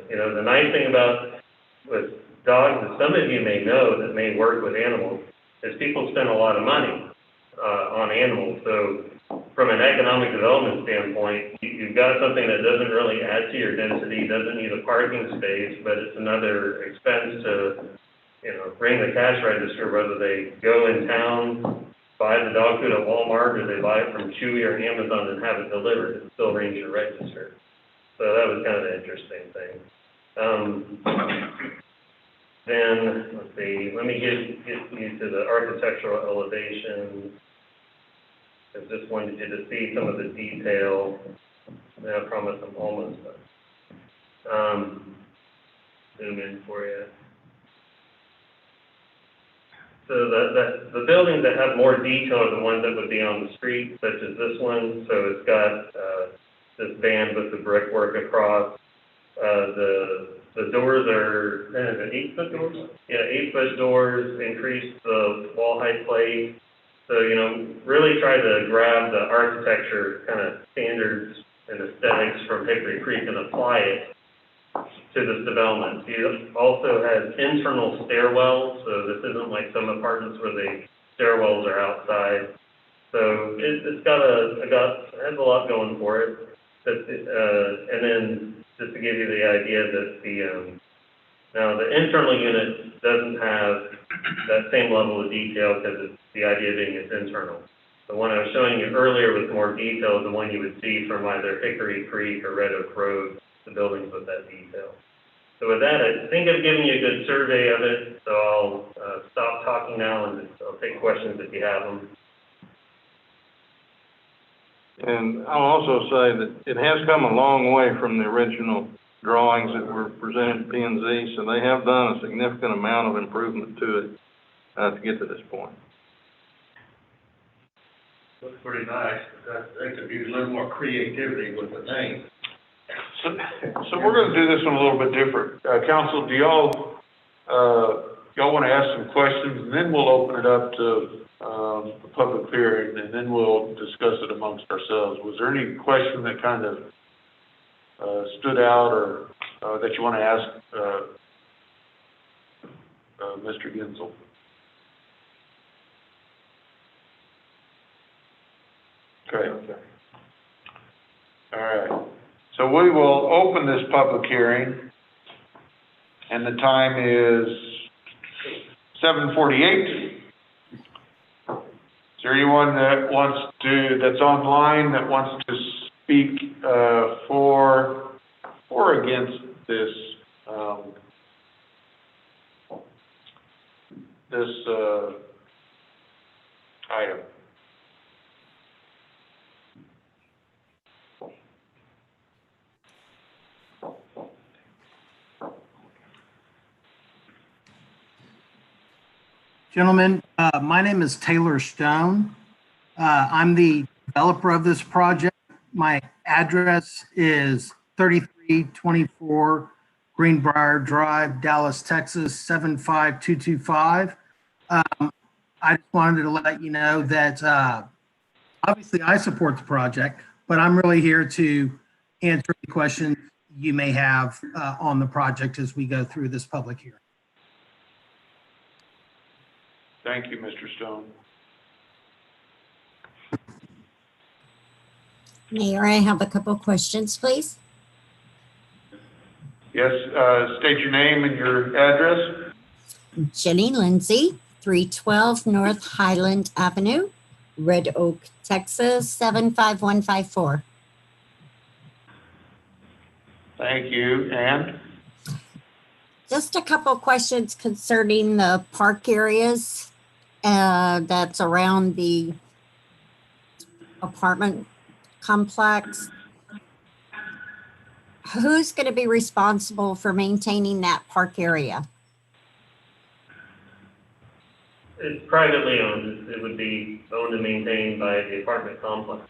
You know, the nice thing about with dogs, as some of you may know that may work with animals, is people spend a lot of money on animals. So from an economic development standpoint, you've got something that doesn't really add to your density, doesn't need a parking space, but it's another expense to, you know, ring the cash register, whether they go in town, buy the dog food at Walmart, or they buy it from Chewy or Amazon and have it delivered. It still rings your register. So that was kind of an interesting thing. Then, let's see, let me get you to the architectural elevation. I just wanted you to see some of the detail. And I promise I'm almost done. Zoom in for you. So the buildings that have more detail are the ones that would be on the street, such as this one. So it's got this band with the brickwork across. The doors are, is it 8-foot doors? Yeah, 8-foot doors, increase the wall height plate. So, you know, really try to grab the architecture kind of standards and aesthetics from Hickory Creek and apply it to this development. It also has internal stairwells, so this isn't like some apartments where the stairwells are outside. So it has a lot going for it. And then just to give you the idea that now the internal unit doesn't have that same level of detail because it's the idea being it's internal. The one I was showing you earlier with more detail is the one you would see from either Hickory Creek or Red Oak Road, the buildings with that detail. So with that, I think I've given you a good survey of it, so I'll stop talking now and I'll take questions if you have them. And I'll also say that it has come a long way from the original drawings that were presented to P&Z, so they have done a significant amount of improvement to it to get to this point. Looks pretty nice, but they could use a little more creativity with the name. So we're gonna do this one a little bit different. Council, do y'all wanna ask some questions, and then we'll open it up to, the public hearing, and then we'll discuss it amongst ourselves. Was there any question that kind of, stood out, or, that you wanna ask, Mr. Gensel? Okay. All right. So we will open this public hearing, and the time is 7:48. Is there anyone that's online that wants to speak for or against this item? Gentlemen, my name is Taylor Stone. I'm the developer of this project. My address is 3324 Greenbrier Drive, Dallas, Texas, 75225. I just wanted to let you know that obviously I support the project, but I'm really here to answer any questions you may have on the project as we go through this public hearing. Thank you, Mr. Stone. Mayor, I have a couple questions, please. Yes, state your name and your address. Jenny Lindsay, 312 North Highland Avenue, Red Oak, Texas, 75154. Thank you. And? Just a couple questions concerning the park areas that's around the apartment complex. who's going to be responsible for maintaining that park area? It's privately owned. It would be owned and maintained by the apartment complex.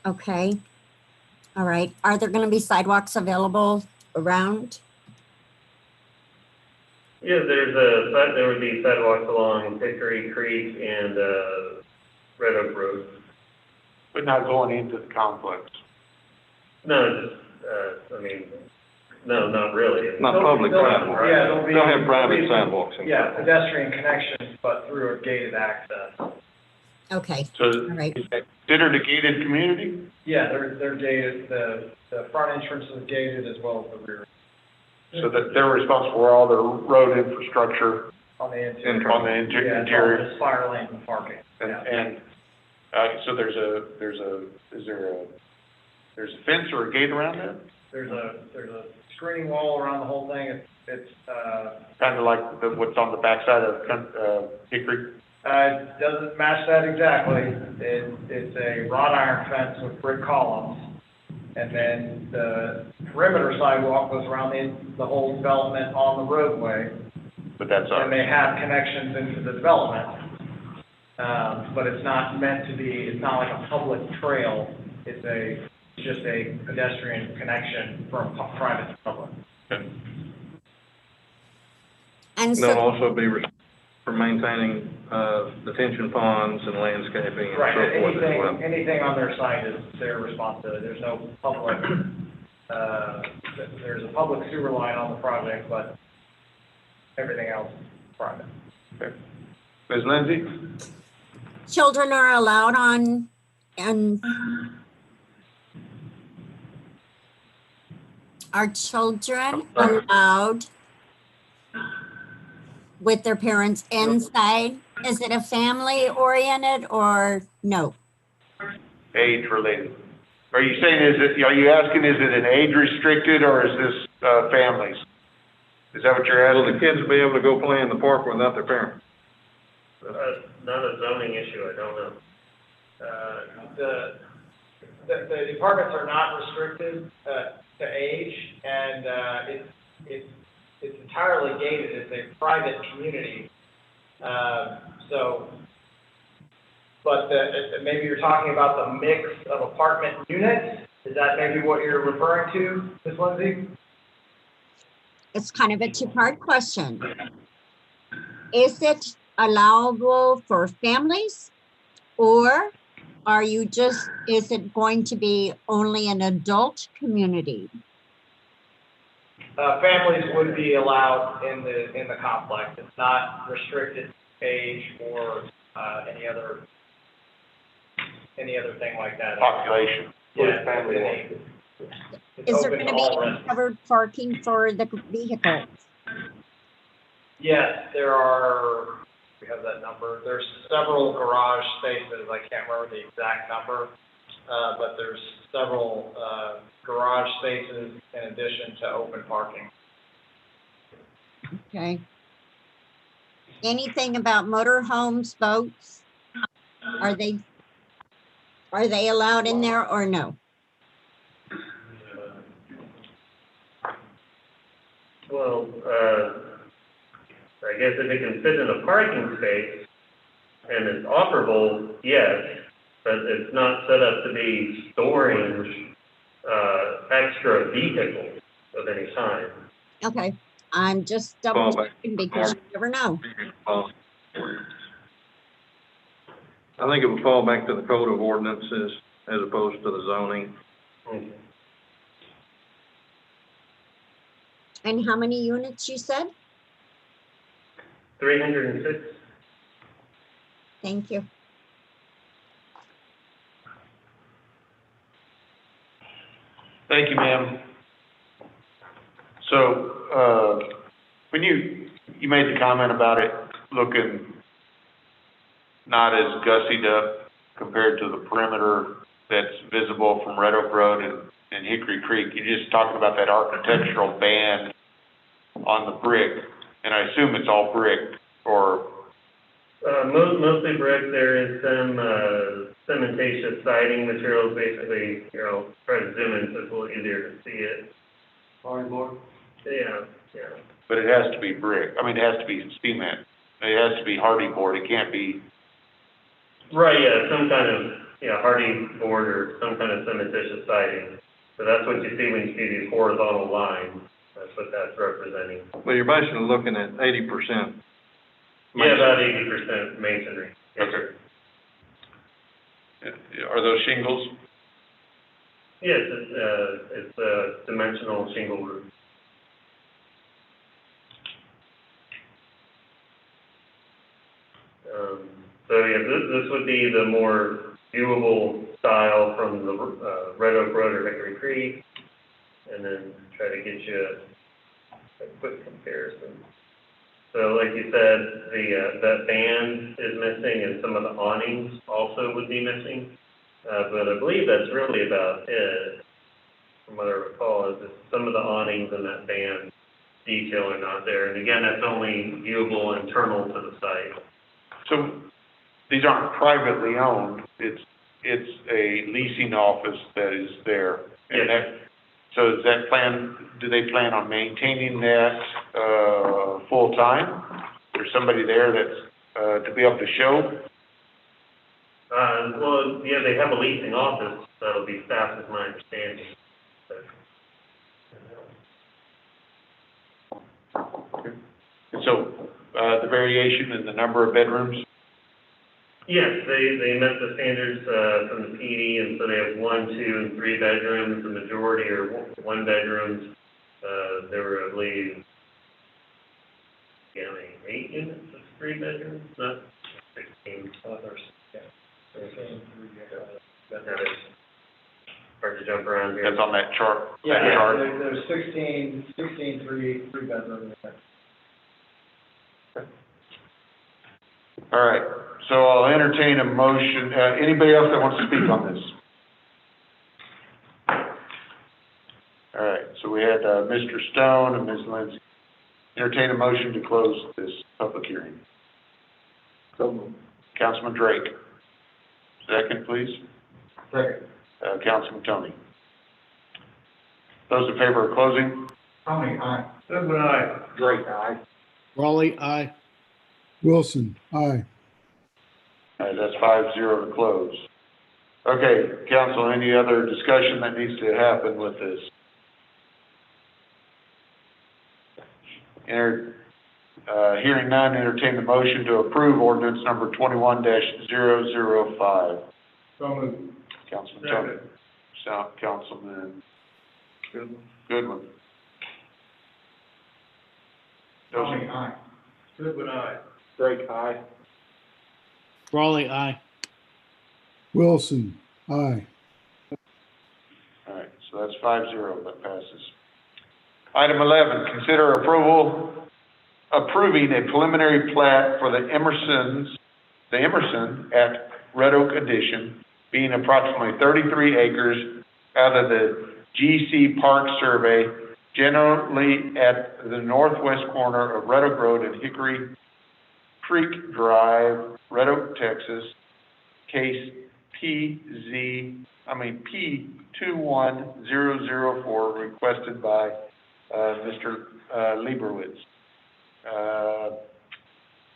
Okay. All right. Are there going to be sidewalks available around? Yeah, there would be sidewalks along Hickory Creek and, Red Oak Road. But not going into the complex. No, just, no, not really. Not public sidewalks. Yeah, there'll be. They'll have private sidewalks. Yeah, pedestrian connections, but through a gated access. Okay. So All right. is that considered a gated community? Yeah, they're gated, the front entrance is gated as well as the rear. So that they're responsible for all the road infrastructure On the interior. on the Yeah, it's interior? all the spire lanes and parking. And, so there's a fence or a gate around that? There's a screening wall around the whole thing. It's Kind of like what's on the backside of Hickory? it doesn't match that exactly. It's a wrought iron fence with brick columns. And then the perimeter sidewalk goes around the whole development on the roadway. But that's And they have connections into the development. But it's not meant to be, it's not like a public trail. It's just a pedestrian connection from private to public. And They'll so, also be for maintaining, detention ponds and landscaping and Right, so forth as well. anything on their site is their responsibility. There's no public, there's a public sewer line on the project, but everything else is private. Okay. Ms. Lindsay? children are allowed on, and are children allowed with their parents inside? Is it a family oriented or no? Age related. Are you saying, are you asking, is it an age restricted or is this, families? Is that what you're Will asking? the kids be able to go play in the park without their parents? Not a zoning issue, I don't know. The apartments are not restricted, to age, and, it's entirely gated. It's a private community. But maybe you're talking about the mix of apartment units? Is that maybe what you're referring to, Ms. Lindsay? It's kind of a two-part question. Is it allowable for families? Or is it going to be only an adult community? Families would be allowed in the complex. It's not restricted age or, any other thing like that. Population. Yeah, Family. it's Is there open going to to all be residents. covered parking for the vehicles? Yes, we have that number. There's several garage spaces. I can't remember the exact number, but there's several, garage spaces in addition to open parking. Okay. Anything about motorhomes, boats? Are they allowed in there or no? Well, I guess if it can fit in a parking space and it's operable, yes, but it's not set up to be storing, extra vehicles of any kind. Okay, I'm just double Fall back. checking because you never know. I think it would fall back to the code of ordinances as opposed to the zoning. And how many units you said? 306. Thank you. Thank you, ma'am. So, when you made the comment about it looking not as gussied up compared to the perimeter that's visible from Red Oak Road and Hickory Creek, you're just talking about that architectural band on the brick, and I assume it's all brick, or Mostly brick. There is some, cementatious siding materials, basically, try to zoom in so it's a little easier to see it. Board? Yeah. But it has to be brick. I mean, it has to be cement. It has to be hardy board. It can't be, Right, yeah, some kind of, hardy board or some kind of cementitious siding. So that's what you see when you see these horizontal lines. That's what that's representing. Well, you're basically looking at 80%. Yeah, about 80% masonry. Yes, sir. are those shingles? Yes, it's a dimensional shingle roof. So yeah, this would be the more viewable style from the Red Oak Road or Hickory Creek, and then try to get you a quick comparison. So like you said, that band is missing, and some of the awnings also would be missing. But I believe that's really about it, from what I recall, is that some of the awnings and that band detail are not there. And again, that's only viewable internal to the site. So these aren't privately owned. It's a leasing office that is there. And Yes. so is that plan, do they plan on maintaining that, full time? There's somebody there that's, to be able to show? Well, yeah, they have a leasing office that'll be staffed, is my understanding. And so, the variation in the number of bedrooms? Yes, they met the standards, from the PD, and so they have 1, 2, and 3 bedrooms. The majority are 1 bedrooms. There were, I believe, 8 units of 3 bedrooms, not 16. There's 13, 3, hard to jump around here. That's on that chart? Yeah, that chart? there's 16, 3 bedrooms. All right, so I'll entertain a motion. Anybody else that wants to speak on this? All right, so we had, Mr. Stone and Ms. Lindsay. Entertain a motion to close this public hearing. Councilman Drake. Second, please. Second. Councilman Tony. Those in favor of closing? Tony, aye. Goodwin, aye. Drake, aye. Raleigh, aye. Wilson, aye. All right, that's 5-0 to close. Okay, council, any other discussion that needs to happen with this? Hearing none, entertain the motion to approve ordinance number 21-005. So moved. Councilman Tony. Councilman Goodwin. Tony, aye. Goodwin, aye. Drake, aye. Raleigh, aye. Wilson, aye. All right, so that's 5-0, that passes. Item 11, consider approving a preliminary plat for the Emerson at Red Oak Addition, being approximately 33 acres out of the GC Park Survey, generally at the northwest corner of Red Oak Road and Hickory Creek Drive, Red Oak, Texas, case P21004, requested by Mr. Lieberwitz.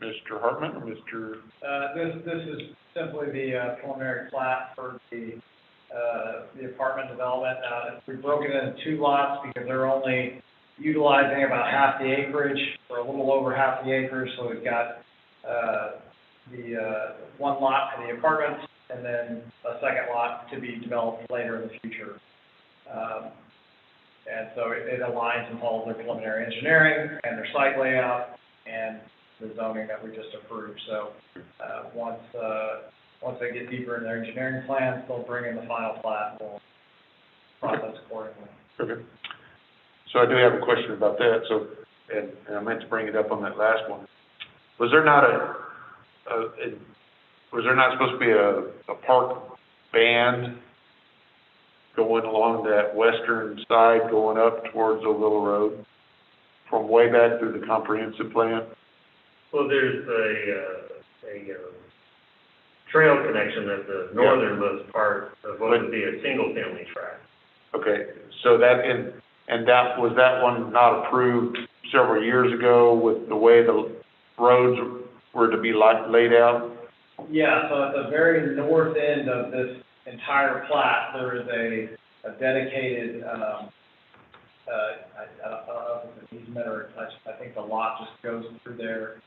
Mr. Hartman or Mr.? This is simply the preliminary plat for the apartment development. We've broken it into 2 lots because they're only utilizing about half the acreage, or a little over half the acres. So we've got the 1 lot for the apartments, and then a 2nd lot to be developed later in the future. And so it aligns with all of their preliminary engineering and their site layout and the zoning that we just approved. So once they get deeper in their engineering plans, they'll bring in the final plat and we'll process accordingly. Okay. So I do have a question about that. So, and I meant to bring it up on that last one. Was there not supposed to be a park band going along that western side, going up towards Oglilla Road, from way back through the comprehensive plan? Well, there's a trail connection at the northernmost part of what would be a single-family tract. Okay, so that, and that, was that one not approved several years ago with the way the roads were to be laid out? Yeah, so at the very north end of this entire plat, there is a dedicated, I don't know if it's an easement or I think the lot just goes through there,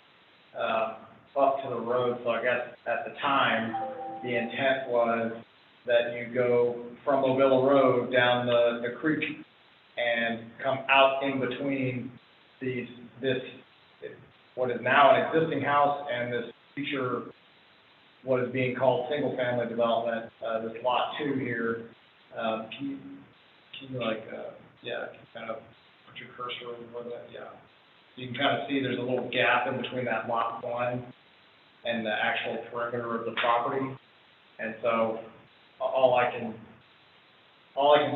up to the road. So I guess at the time, the intent was that you go from Mobile Road down the creek and come out in between this, what is now an existing house and this future, what is being called single-family development, this lot 2 here. Can you like, kind of put your cursor over that? Yeah. You can kind of see there's a little gap in between that lot 1 and the actual perimeter of the property. And so all I can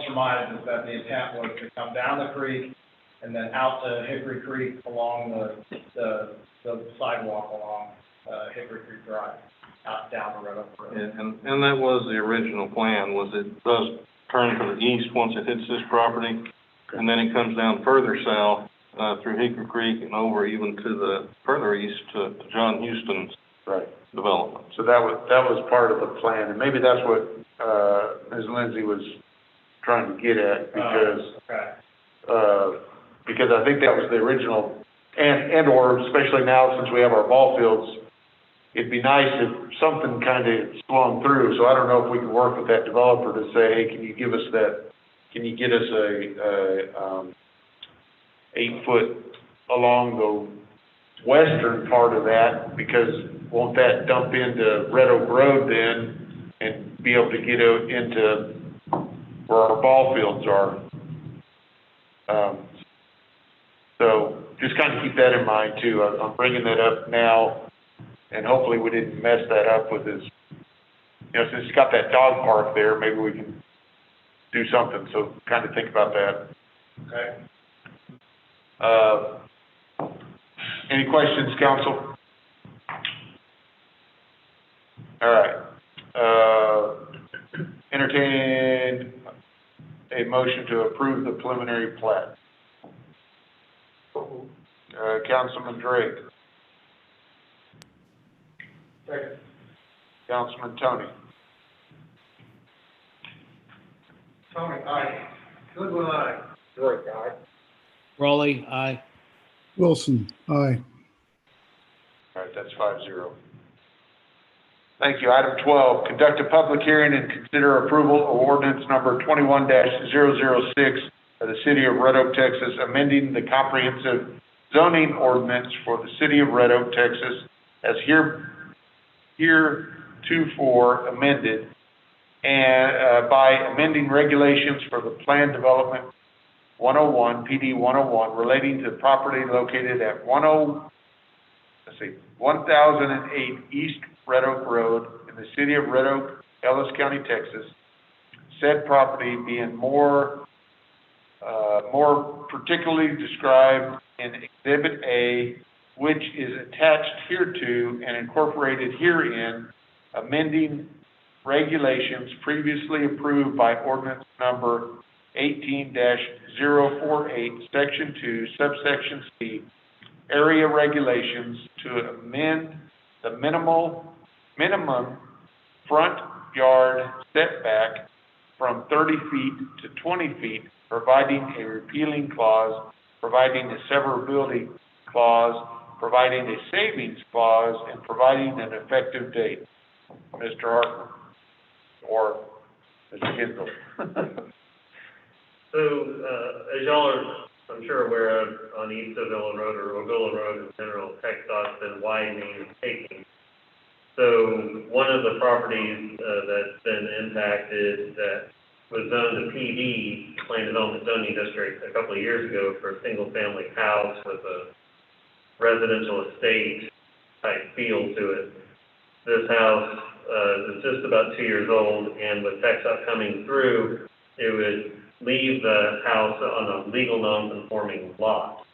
surmise is that the intent was to come down the creek and then out to Hickory Creek along the sidewalk along Hickory Creek Drive, out down the road. And that was the original plan, was it does turn to the east once it hits this property, and then it comes down further south through Hickory Creek and over even to the further east to John Houston's development. So that was part of the plan, and maybe that's what Ms. Lindsay was trying to get at, because I think that was the original, and or especially now since we have our ball fields, it'd be nice if something kind of swung through. So I don't know if we can work with that developer to say, hey, can you get us a 8-foot along the western part of that, because won't that dump into Red Oak Road then and be able to get out into where our ball fields are? So just kind of keep that in mind too. I'm bringing that up now, and hopefully we didn't mess that up with his, since he's got that dog park there, maybe we can do something. So kind of think about that. Okay. Any questions, council? All right. Entertain a motion to approve the preliminary plat. Councilman Drake. Second. Councilman Tony. Tony, aye. Goodwin, aye. Drake, aye. Raleigh, aye. Wilson, aye. All right, that's 5-0. Thank you. Item 12, conduct a public hearing and consider approval of ordinance number 21-006 of the City of Red Oak, Texas, amending the comprehensive zoning ordinance for the City of Red Oak, Texas, as heretofore amended, and by amending regulations for the Plan Development 101, PD 101, relating to property located at 1008 East Red Oak Road in the City of Red Oak, Ellis County, Texas. Said property being more particularly described in Exhibit A, which is attached hereto and incorporated herein, amending regulations previously approved by ordinance number 18-048, Section 2, Subsection C, area regulations to amend the minimum front yard setback from 30 feet to 20 feet, providing a repealing clause, providing a severability clause, providing a savings clause, and providing an effective date. Mr. Hartman, or Mr. Kendall. So, as y'all are, I'm sure aware of, on East Avila Road or Avila Road in general, TxDOT's been widening and taking. So, one of the properties that's been impacted that was zoned to PD, Plan Development Zoning District, a couple of years ago for a single-family house with a residential estate type feel to it. This house is just about 2 years old, and with TxDOT coming through, it would leave the house on a legal non-conforming lot.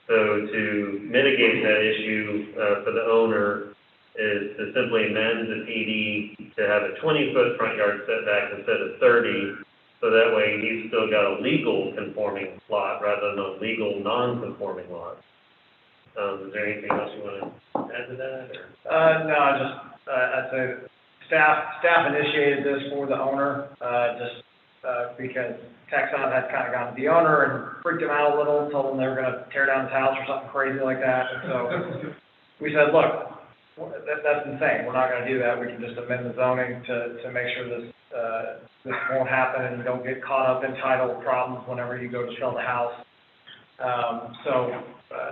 So to mitigate that issue for the owner is to simply amend the PD to have a 20-foot front yard setback instead of 30, so that way he's still got a legal conforming lot rather than a legal non-conforming lot. Is there anything else you want to add to that, or? No, I'd say staff initiated this for the owner, because Texon had kind of gone to the owner and freaked him out a little, told him they were gonna tear down his house or something crazy like that, and so we said, look, that's insane, we're not gonna do that, we can just amend the zoning to make sure this won't happen and you don't get caught up in title problems whenever you go to sell the house.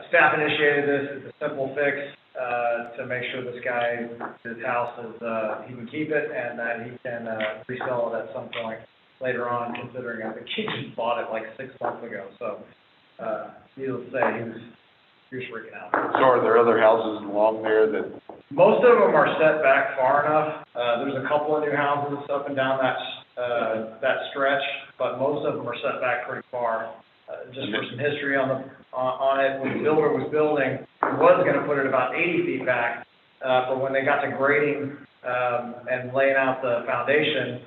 Staff initiated this, it's a simple fix, to make sure this guy, his house is, he can keep it and that he can, resell it at some point later on, considering I think he just bought it like 6 months ago, so, needless to say, he was freaking out. So are there other houses along there that? Most of them are set back far enough, there's a couple of new houses up and down that stretch, but most of them are set back pretty far. Just for some history on it, when the builder was building, he was gonna put it about 80 feet back, but when they got to grading, and laying out the foundation,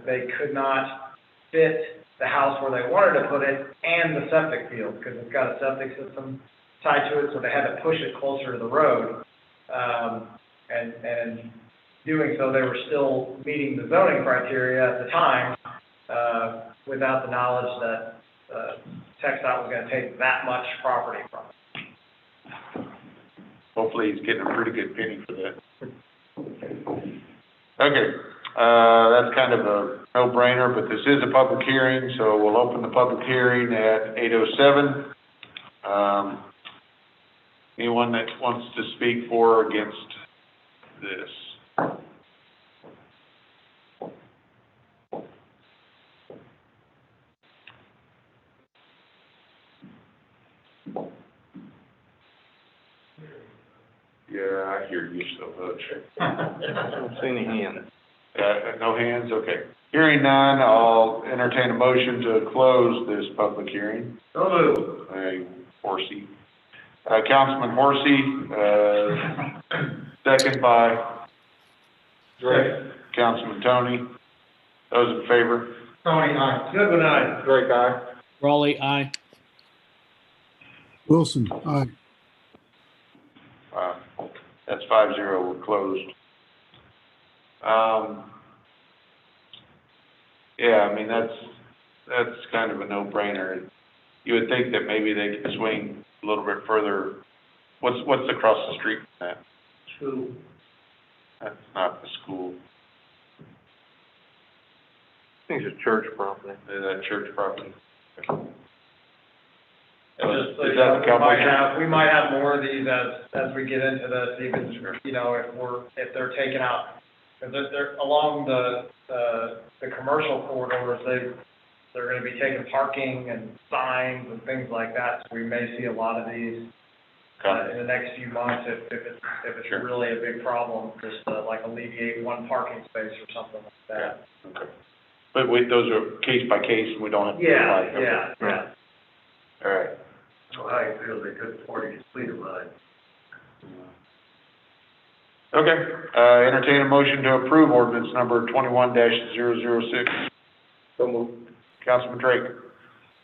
they could not fit the house where they wanted to put it and the septic field, because it's got a septic system tied to it, so they had to push it closer to the road. And doing so, they were still meeting the zoning criteria at the time, without the knowledge that TxDOT was gonna take that much property from it. Hopefully he's getting a pretty good penny for that. Okay, that's kind of a no-brainer, but this is a public hearing, so we'll open the public hearing at 8:07. Anyone that wants to speak for or against this? Yeah, I hear you so much. I don't see any hands. No hands, okay. Hearing none, I'll entertain a motion to close this public hearing. So moved. Horsey. Councilman Horsey, second by Drake. Councilman Tony. Those in favor? Tony, aye. Goodwin, aye. Drake, aye. Raleigh, aye. Wilson, aye. That's 5-0, we're closed. Yeah, I mean, that's kind of a no-brainer. You would think that maybe they could swing a little bit further. What's across the street from that? School. That's not the school. I think it's a church property. Is that church property? Just so Is you that know, the Cowboy church? we might have more of these as we get into this, even, you know, if they're taken out, if they're along the commercial corridors, they're gonna be taking parking and signs and things like that, so we may see a lot of these in the next few months, if it's Sure. really a big problem, just like alleviate one parking space or something like that. Okay. But those are case by case, and we don't have to. Yeah. All right. So how you feel they couldn't afford to complete a line? Okay, entertain a motion to approve ordinance number 21-006. So moved. Councilman Drake.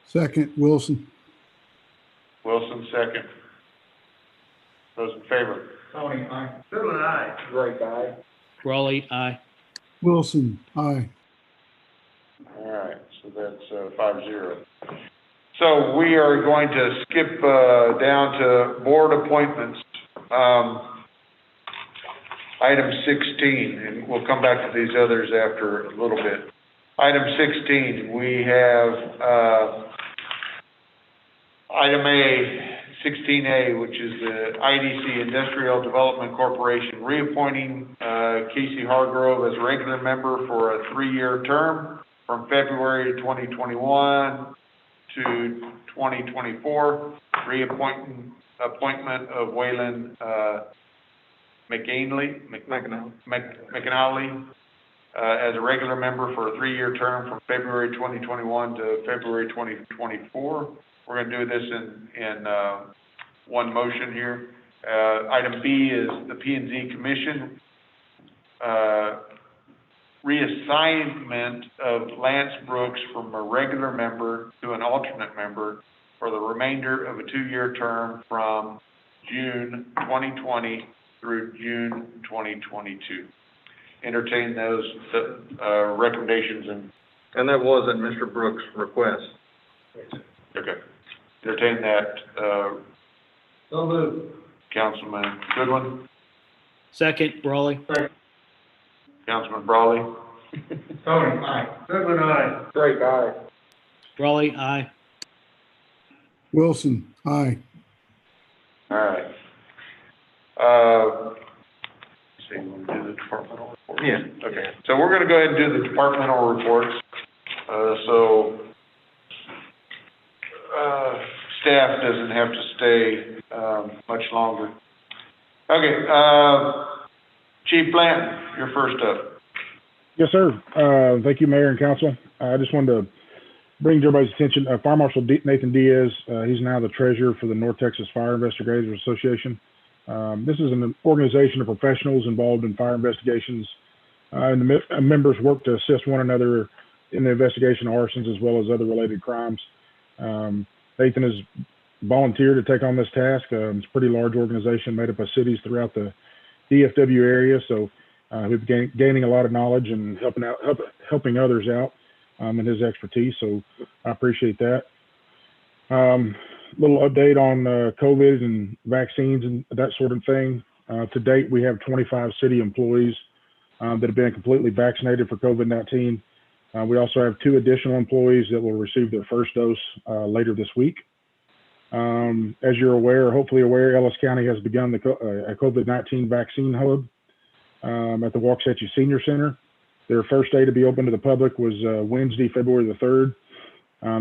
Second, Wilson. Wilson, second. Those in favor? Tony, aye. Goodwin, aye. Drake, aye. Raleigh, aye. Wilson, aye. All right, so that's 5-0. So we are going to skip down to board appointments. Item 16, and we'll come back to these others after a little bit. Item 16, we have item A, 16A, which is the IDC Industrial Development Corporation reappointing Casey Hargrove as a regular member for a 3-year term from February 2021 to 2024. Appointment of Waylon McAnally as a regular member for a 3-year term from February 2021 to February 2024. We're going to do this in one motion here. Item B is the P and Z Commission, reassignment of Lance Brooks from a regular member to an alternate member for the remainder of a 2-year term from June 2020 through June 2022. Entertain those recommendations And that was at Mr. Brooks' request. okay. Entertain that, So moved. Councilman Goodwin, Second, Brawley. Councilman Brawley. Tony, aye. Goodwin, aye. Drake, aye. Brawley, aye. Wilson, aye. All right. Let's see, we'll do the departmental reports. Yeah. Okay, so we're gonna go ahead and do the departmental reports. Staff doesn't have to stay, much longer. Okay, Chief Blanton, you're first up. Yes, sir. Thank you, Mayor and Council. I just wanted to bring to everybody's attention, Fire Marshal Nathan Diaz. He's now the treasurer for the North Texas Fire Investigators Association. This is an organization of professionals involved in fire investigations, and the members work to assist one another in the investigation of arsons as well as other related crimes. Nathan has volunteered to take on this task. It's a pretty large organization made up of cities throughout the DFW area, so we've been gaining a lot of knowledge and helping others out in his expertise. So I appreciate that. Little update on COVID and vaccines and that sort of thing. To date, we have 25 city employees that have been completely vaccinated for COVID-19. We also have 2 additional employees that will receive their first dose later this week. As you're aware, hopefully aware, Ellis County has begun a COVID-19 vaccine hub at the Waxahachie Senior Center. Their first day to be open to the public was Wednesday, February the 3rd.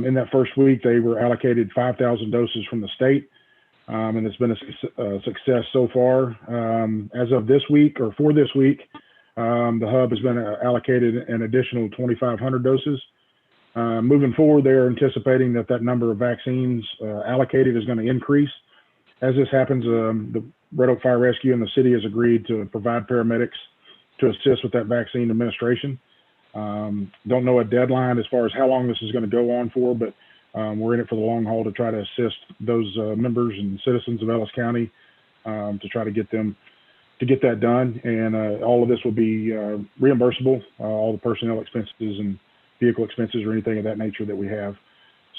In that first week, they were allocated 5,000 doses from the state, and it's been a success so far. As of this week, or for this week, the hub has been allocated an additional 2,500 doses. Moving forward, they're anticipating that number of vaccines allocated is going to increase. As this happens, the Red Oak Fire Rescue and the city has agreed to provide paramedics to assist with that vaccine administration. Don't know a deadline as far as how long this is going to go on for, but we're in it for the long haul to try to assist those members and citizens of Ellis County to try to get that done. And all of this will be reimbursable, all the personnel expenses and vehicle expenses or anything of that nature that we have.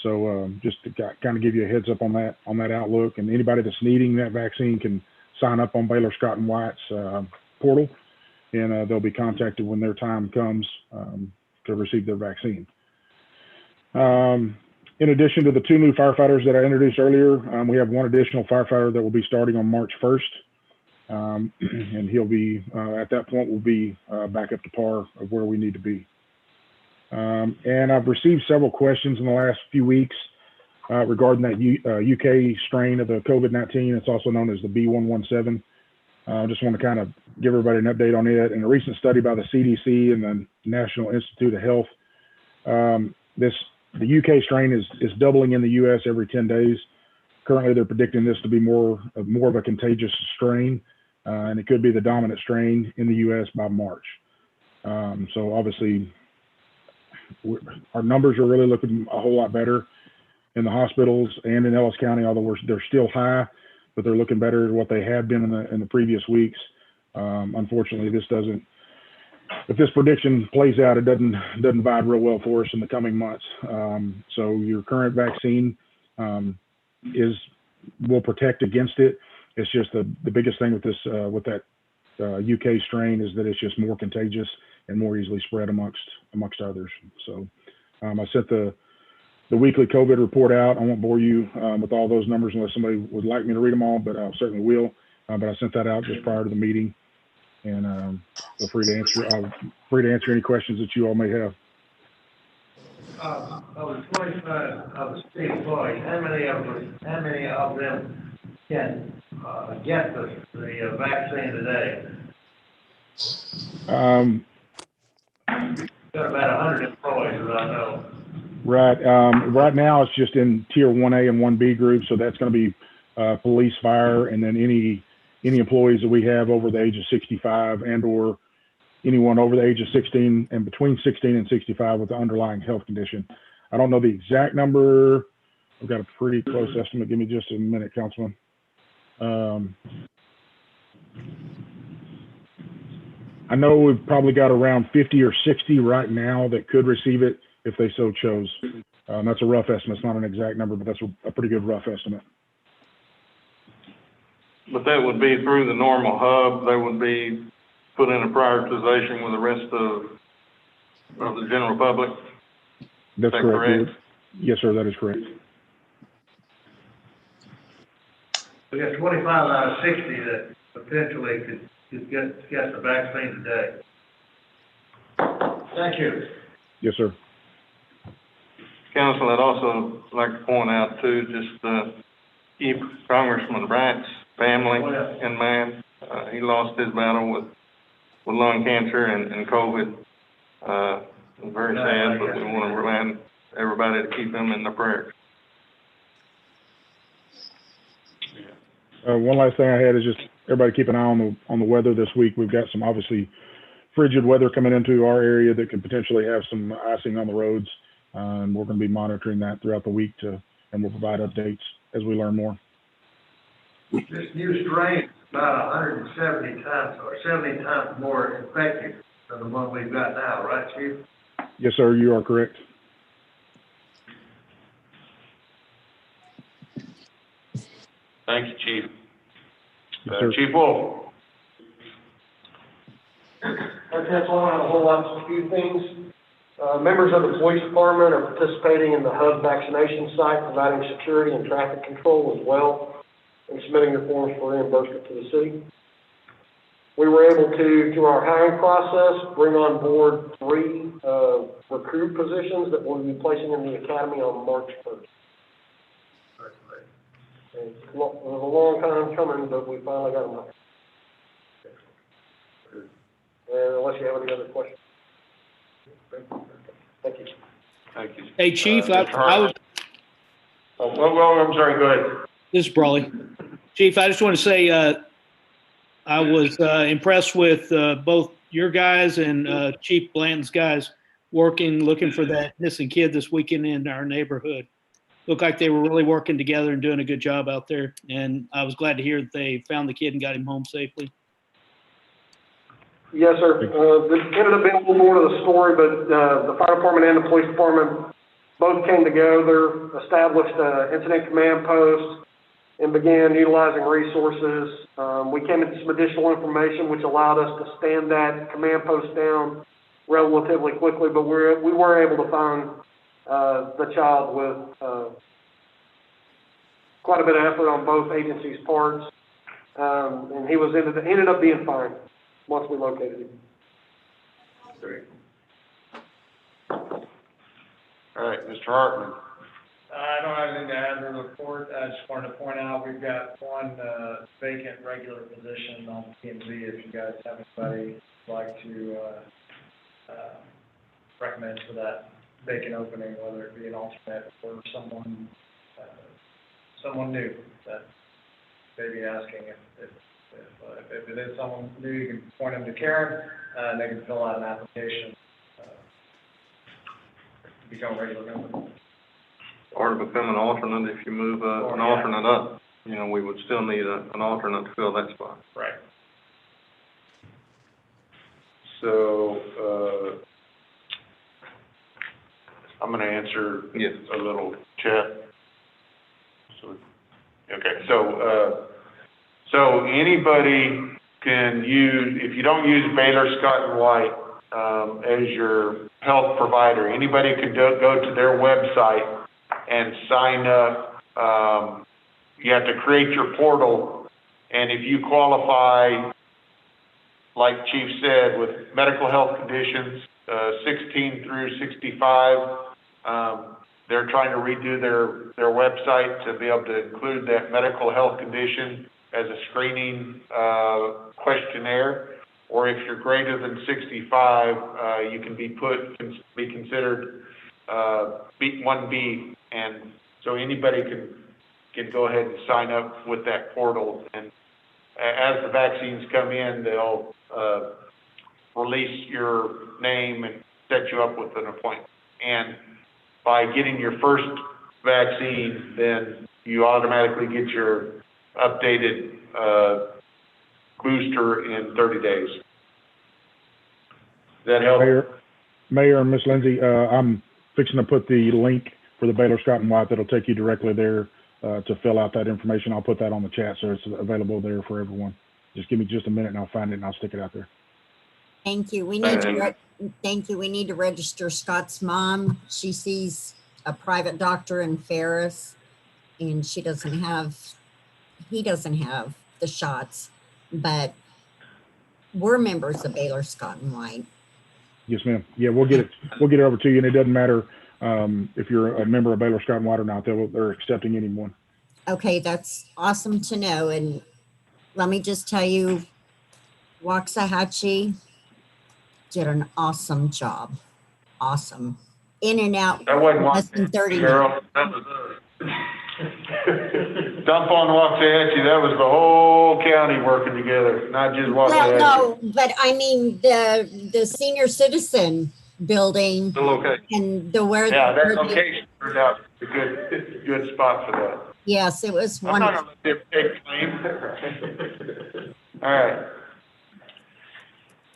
So just to kind of give you a heads up on that outlook, and anybody that's needing that vaccine can sign up on Baylor Scott & White's portal, and they'll be contacted when their time comes to receive their vaccine. In addition to the 2 new firefighters that I introduced earlier, we have 1 additional firefighter that will be starting on March 1st. And he'll be, at that point, will be back up to par of where we need to be. And I've received several questions in the last few weeks regarding that UK strain of the COVID-19. It's also known as the B117. I just want to kind of give everybody an update on it. In a recent study by the CDC and the National Institute of Health, the UK strain is doubling in the US every 10 days. Currently, they're predicting this to be more of a contagious strain, and it could be the dominant strain in the US by March. So obviously, our numbers are really looking a whole lot better in the hospitals and in Ellis County, although they're still high, but they're looking better than what they had been in the previous weeks. Unfortunately, if this prediction plays out, it doesn't bode real well for us in the coming months. So your current vaccine will protect against it. It's just the biggest thing with this with that UK strain is that it's just more contagious and more easily spread amongst others. So I sent the weekly COVID report out. I won't bore you with all those numbers unless somebody would like me to read them all, but I certainly will. But I sent that out just prior to the meeting, and feel free to answer any questions that you all may have. Of the 25 of the state employees, how many of them can get the vaccine today? Got about 100 employees, as I know. Right. Right now, it's just in tier 1A and 1B groups, so that's going to be police, fire, and then any any employees that we have over the age of 65 and or anyone over the age of 16 and between 16 and 65 with the underlying health condition. I don't know the exact number. I've got a pretty close estimate. Give me just a minute, Councilman. I know we've probably got around 50 or 60 right now that could receive it if they so chose. That's a rough estimate. It's not an exact number, but that's a pretty good rough estimate. But that would be through the normal hub, they would be put in a prioritization with the rest of the general public? That's that correct. Yes, sir, that is correct. We got 25 out of 60 that potentially could get the vaccine today. Thank you. Yes, sir. Council, I'd also like to point out too, just, keep Congressman Bryant's family in mind. He lost his battle with lung cancer and COVID. Very sad, but we want to remind everybody to keep him in the prayers. One last thing I had is just everybody keep an eye on the weather this week. We've got some obviously frigid weather coming into our area that could potentially have some icing on the roads. And we're going to be monitoring that throughout the week and we'll provide updates as we learn more. This new strain is about 170 times or 70 times more effective than the one we've got now, right, Chief? Yes, sir, you are correct. Thank you, Chief. Yes, sir. Chief Wolf. That's all. I have a whole lot, a few things. Members of the police department are participating in the hub vaccination site, providing security and traffic control as well, and submitting their forms for reimbursement to the city. We were able to, through our hiring process, bring on board 3 recruit positions that we'll be placing in the academy on March 1st. And it was a long time coming, but we finally got them out. And unless you have any other questions. Thank you. Thank you. Hey, Chief, Mr. I was, well, I'm sorry, go ahead. this is Brawley. Chief, I just want to say, I was impressed with both your guys and Chief Bland's guys looking for that missing kid this weekend in our neighborhood. Looked like they were really working together and doing a good job out there. And I was glad to hear that they found the kid and got him home safely. Yes, sir. This ended up being a little more to the story, but the fire department and the police department both came together, established an incident command post, and began utilizing resources. We came into some additional information which allowed us to stand that command post down relatively quickly, but we were able to find the child with quite a bit of effort on both agencies' parts, and he ended up being fine once we located him. Great. All right, Mr. Hartman. I don't have anything to add to the report. I just wanted to point out, we've got 1 vacant regular position on P&Z. If you guys have anybody who'd like to recommend for that vacant opening, whether it be an alternate or someone new that may be asking if it is someone new, you can point them to Karen, and they can fill out an application to become a regular member. Or to become an alternate, if you move an alternate up, we would still need an alternate to fill that spot. Right. So, I'm going to answer a little chat. So anybody can use, if you don't use Baylor, Scott and White as your health provider, anybody could go to their website and sign up. You have to create your portal, and if you qualify, like Chief said, with medical health conditions, 16 through 65, they're trying to redo their website to be able to include that medical health condition as a screening questionnaire. Or if you're greater than 65, you can be considered 1B, and so anybody can go ahead and sign up with that portal, and as the vaccines come in, they'll, release your name and set you up with an appointment. And by getting your first vaccine, then you automatically get your updated, booster in 30 days. Does that help? Mayor and Miss Lindsay, I'm fixing to put the link for the Baylor Scott and White that'll take you directly there to fill out that information. I'll put that on the chat so it's available there for everyone. Just give me just a minute and I'll find it and I'll stick it out there. Thank you. We need to, thank you. We need to register Scott's mom. She sees a private doctor in Ferris and he doesn't have the shots, but we're members of Baylor Scott and White. Yes, ma'am. Yeah, we'll get it over to you, and it doesn't matter if you're a member of Baylor Scott and White or not. They're accepting anyone. Okay, that's awesome to know. And let me just tell you, Waxahachie did an awesome job. Awesome. In and out That wasn't less than 30 minutes. Carol, that was dump on Waxahachie. That was the whole county working together, not just Waxahachie. Well, no, but I mean the senior citizen building The location. and Yeah, that location turned out a good spot for that. Yes, it was I'm not wonderful. gonna let them take claim.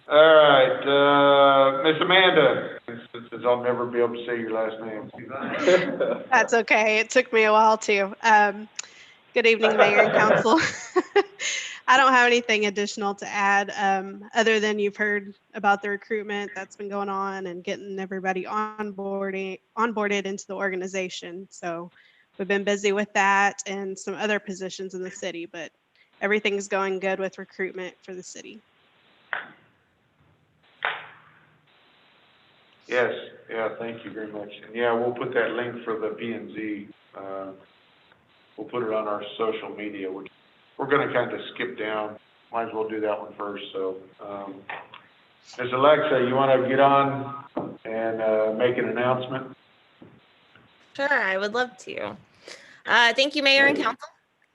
All right, Miss Amanda, since I'll never be able to say your last name. That's okay. It took me a while too. Good evening, Mayor and Council. I don't have anything additional to add, other than you've heard about the recruitment that's been going on and getting everybody onboarded into the organization. So we've been busy with that and some other positions in the city, but everything's going good with recruitment for the city. Yes, yeah, thank you very much. And yeah, we'll put that link for the P&Z, we'll put it on our social media. We're gonna kind of skip down, might as well do that one first, so. Ms. Alexa, you wanna get on and, make an announcement? Sure, I would love to. Thank you, Mayor and Council.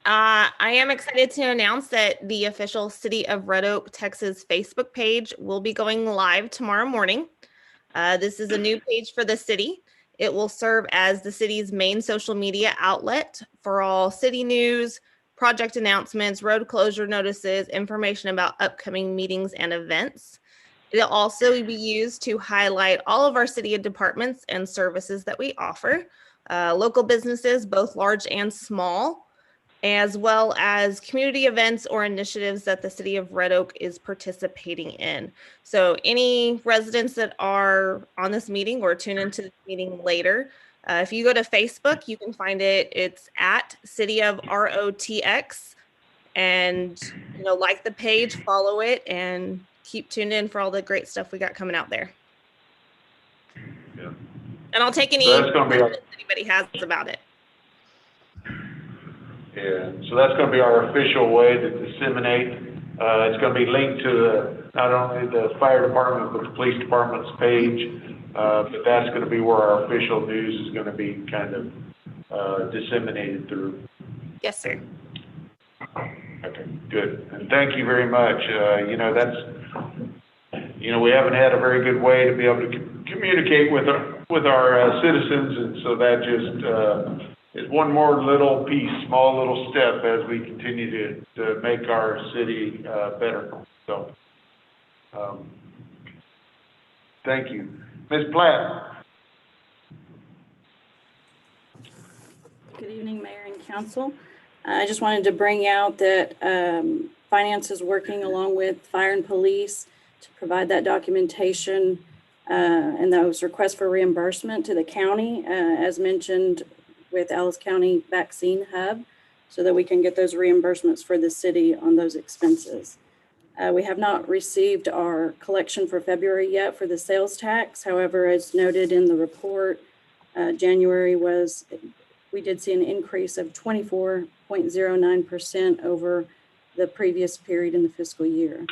I am excited to announce that the official City of Red Oak, Texas Facebook page will be going live tomorrow morning. This is a new page for the city. It will serve as the city's main social media outlet for all city news, project announcements, road closure notices, information about upcoming meetings and events. It'll also be used to highlight all of our city departments and services that we offer, local businesses, both large and small, as well as community events or initiatives that the city of Red Oak is participating in. So any residents that are on this meeting or tune into the meeting later, if you go to Facebook, you can find it. It's at City of ROTX, and like the page, follow it, and keep tuned in for all the great stuff we got coming out there. Yeah. And I'll take any So that's gonna be questions anybody has about it. Yeah, so that's gonna be our official way to disseminate. It's gonna be linked to not only the fire department, but the police department's page. But that's gonna be where our official news is gonna be kind of, disseminated through. Yes, sir. Okay, good. And thank you very much. We haven't had a very good way to be able to communicate with our citizens, and so that just, is one more little piece, small little step as we continue to make our city, better. So, thank you. Ms. Platt? Good evening, Mayor and Council. I just wanted to bring out that Finance is working along with Fire and Police to provide that documentation and those requests for reimbursement to the county, as mentioned with Alice County Vaccine Hub, so that we can get those reimbursements for the city on those expenses. We have not received our collection for February yet for the sales tax. However, as noted in the report, January we did see an increase of 24.09% over the previous period in the fiscal year.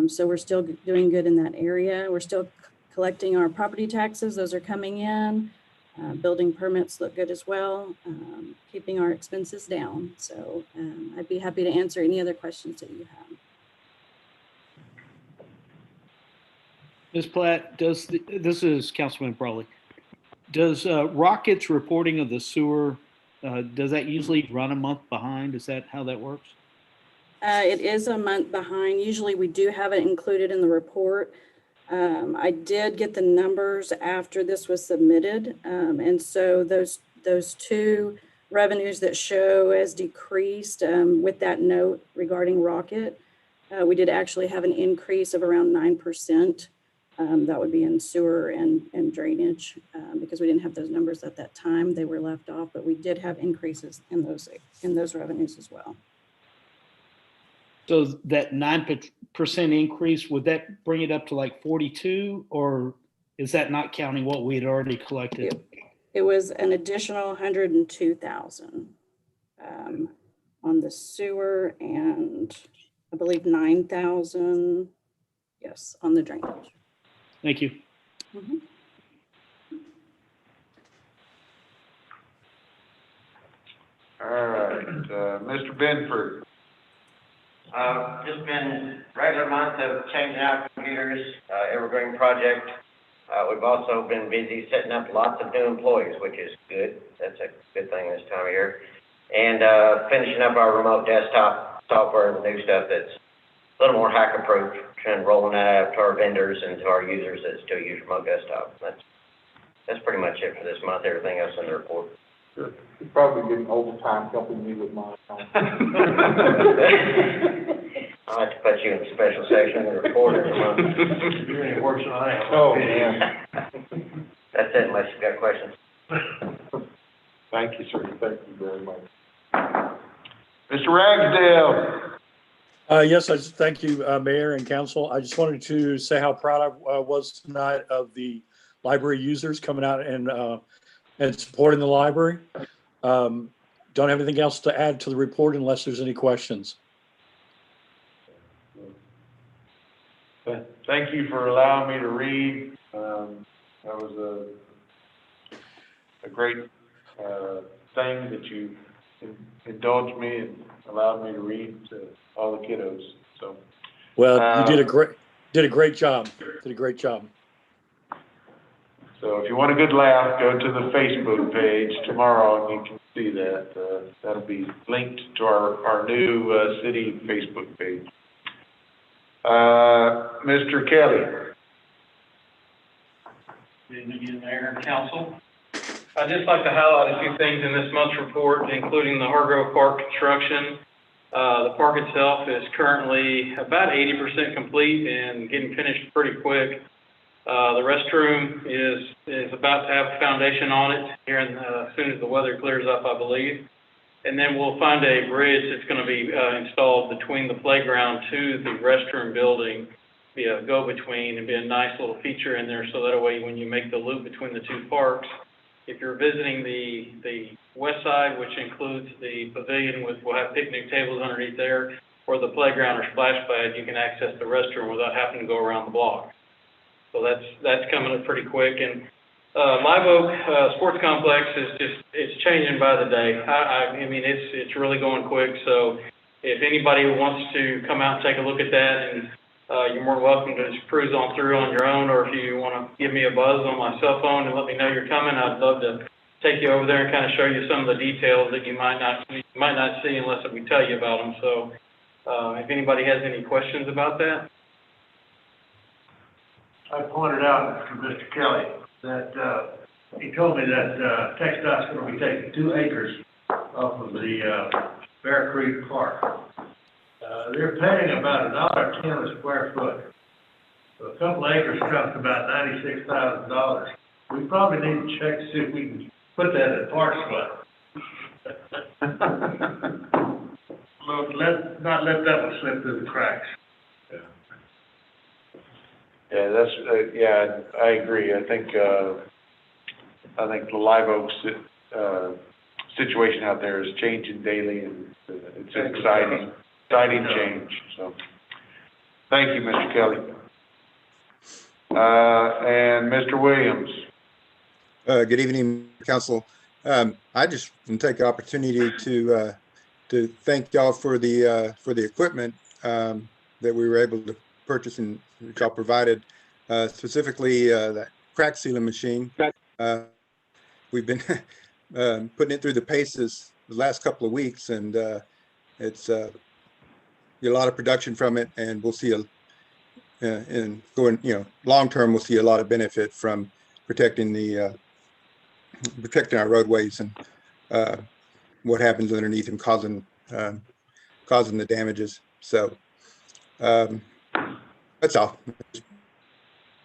So we're still doing good in that area. We're still collecting our property taxes. Those are coming in. Building permits look good as well, keeping our expenses down. So I'd be happy to answer any other questions that you have. Ms. Platt, this is Councilman Brawley. Does Rocket's reporting of the sewer, does that usually run a month behind? Is that how that works? It is a month behind. Usually we do have it included in the report. I did get the numbers after this was submitted. And so those two revenues that show as decreased with that note regarding Rocket, we did actually have an increase of around 9%. That would be in sewer and drainage because we didn't have those numbers at that time. They were left off, but we did have increases in those revenues as well. So that 9% increase, would that bring it up to like 42, or is that not counting what we had already collected? It was an additional 102,000 on the sewer, and I believe 9,000, yes, on the drainage. Thank you. Mm-hmm. All right, Mr. Benford. Just been regular month of changing out computers, Evergreen project. We've also been busy setting up lots of new employees, which is good. That's a good thing this time of year. And finishing up our remote desktop software, the new stuff that's a little more hacker-proof, and rolling that out to our vendors and to our users that still use remote desktop. That's pretty much it for this month. Everything else in the report. Good. You're probably getting overtime helping me with mine. I'll have to put you in a special section in the report every month. You're doing it worse than I am. Oh, man. That's it, unless you've got questions. Thank you, sir. Thank you very much. Mr. Ragsdale. Yes, I just thank you, Mayor and Council. I just wanted to say how proud I was tonight of the library users coming out and supporting the library. Don't have anything else to add to the report unless there's any questions. Thank you for allowing me to read. That was a great thing that you indulged me and allowed me to read to all the kiddos. So, well, you did a great job. Did a great job. So if you want a good laugh, go to the Facebook page tomorrow and you can see that. That'll be linked to our new city Facebook page. Mr. Kelly. Good evening again, Mayor and Council. I'd just like to highlight a few things in this month's report, including the Hargrove Park construction. The park itself is currently about 80% complete and getting finished pretty quick. The restroom is about to have a foundation on it here as soon as the weather clears up, I believe. And then we'll find a bridge that's going to be installed between the playground to the restroom building, be a go-between, and be a nice little feature in there so that way when you make the loop between the two parks, if you're visiting the west side, which includes the pavilion, we'll have picnic tables underneath there, or the playground or splash pad, you can access the restroom without having to go around the block. So that's coming up pretty quick. And Live Oak Sports Complex it's changing by the day. I mean, it's really going quick. So if anybody wants to come out and take a look at that, and you're more than welcome to just cruise on through on your own, or if you want to give me a buzz on my cell phone and let me know you're coming, I'd love to take you over there and kind of show you some of the details that you might not see unless we tell you about them. So if anybody has any questions about that. I pointed out to Mr. Kelly that, he told me that, TxDOT's gonna be taking 2 acres off of the, Bear Creek Park. They're paying about $1.10 a square foot. So a couple acres comes to about $96,000. We probably need to check to see if we can put that in Parks Fund. Let's not let that one slip through the cracks. Yeah, that's, I agree. I think the Live Oaks situation out there is changing daily, and it's an exciting change. So, thank you, Mr. Kelly. And Mr. Williams. Good evening, council. I just want to take the opportunity to thank y'all for the equipment that we were able to purchase and which y'all provided, specifically that crack sealing machine. We've been putting it through the paces the last couple of weeks, and it's a lot of production from it, and we'll see and going, long term, we'll see a lot of benefit from protecting our roadways and what happens underneath and causing the damages. So that's all.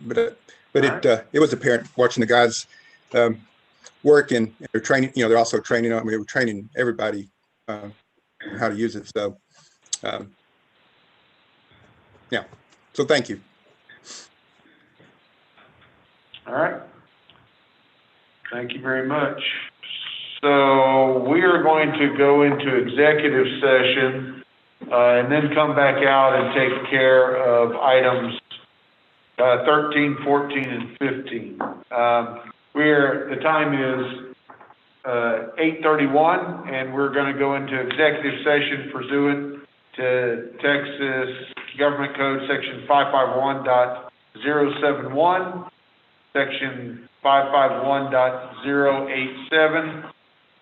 But it was apparent watching the guys work, and they're training. They're also training. I mean, they were training everybody how to use it. So yeah. So thank you. All right. Thank you very much. So we are going to go into executive session and then come back out and take care of items 13, 14, and 15. The time is 8:31, and we're going to go into executive session pursuant to Texas Government Code Section 551.071, Section 551.087,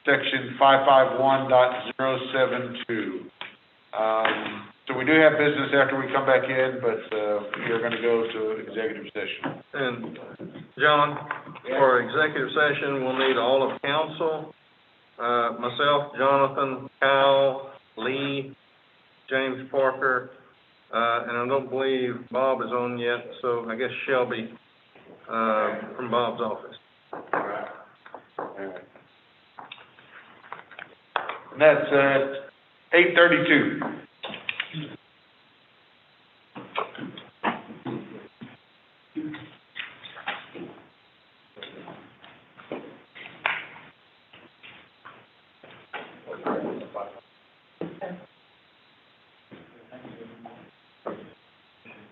Section 551.072. So we do have business after we come back in, but we are going to go to executive session. And John, for executive session, we'll need all of council, myself, Jonathan, Kyle, Lee, James Parker, and I don't believe Bob is on yet, so I guess Shelby from Bob's office. All right. And that's at 8:32.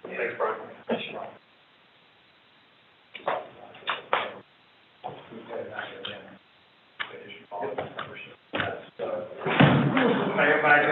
Thanks, Brian. Everybody.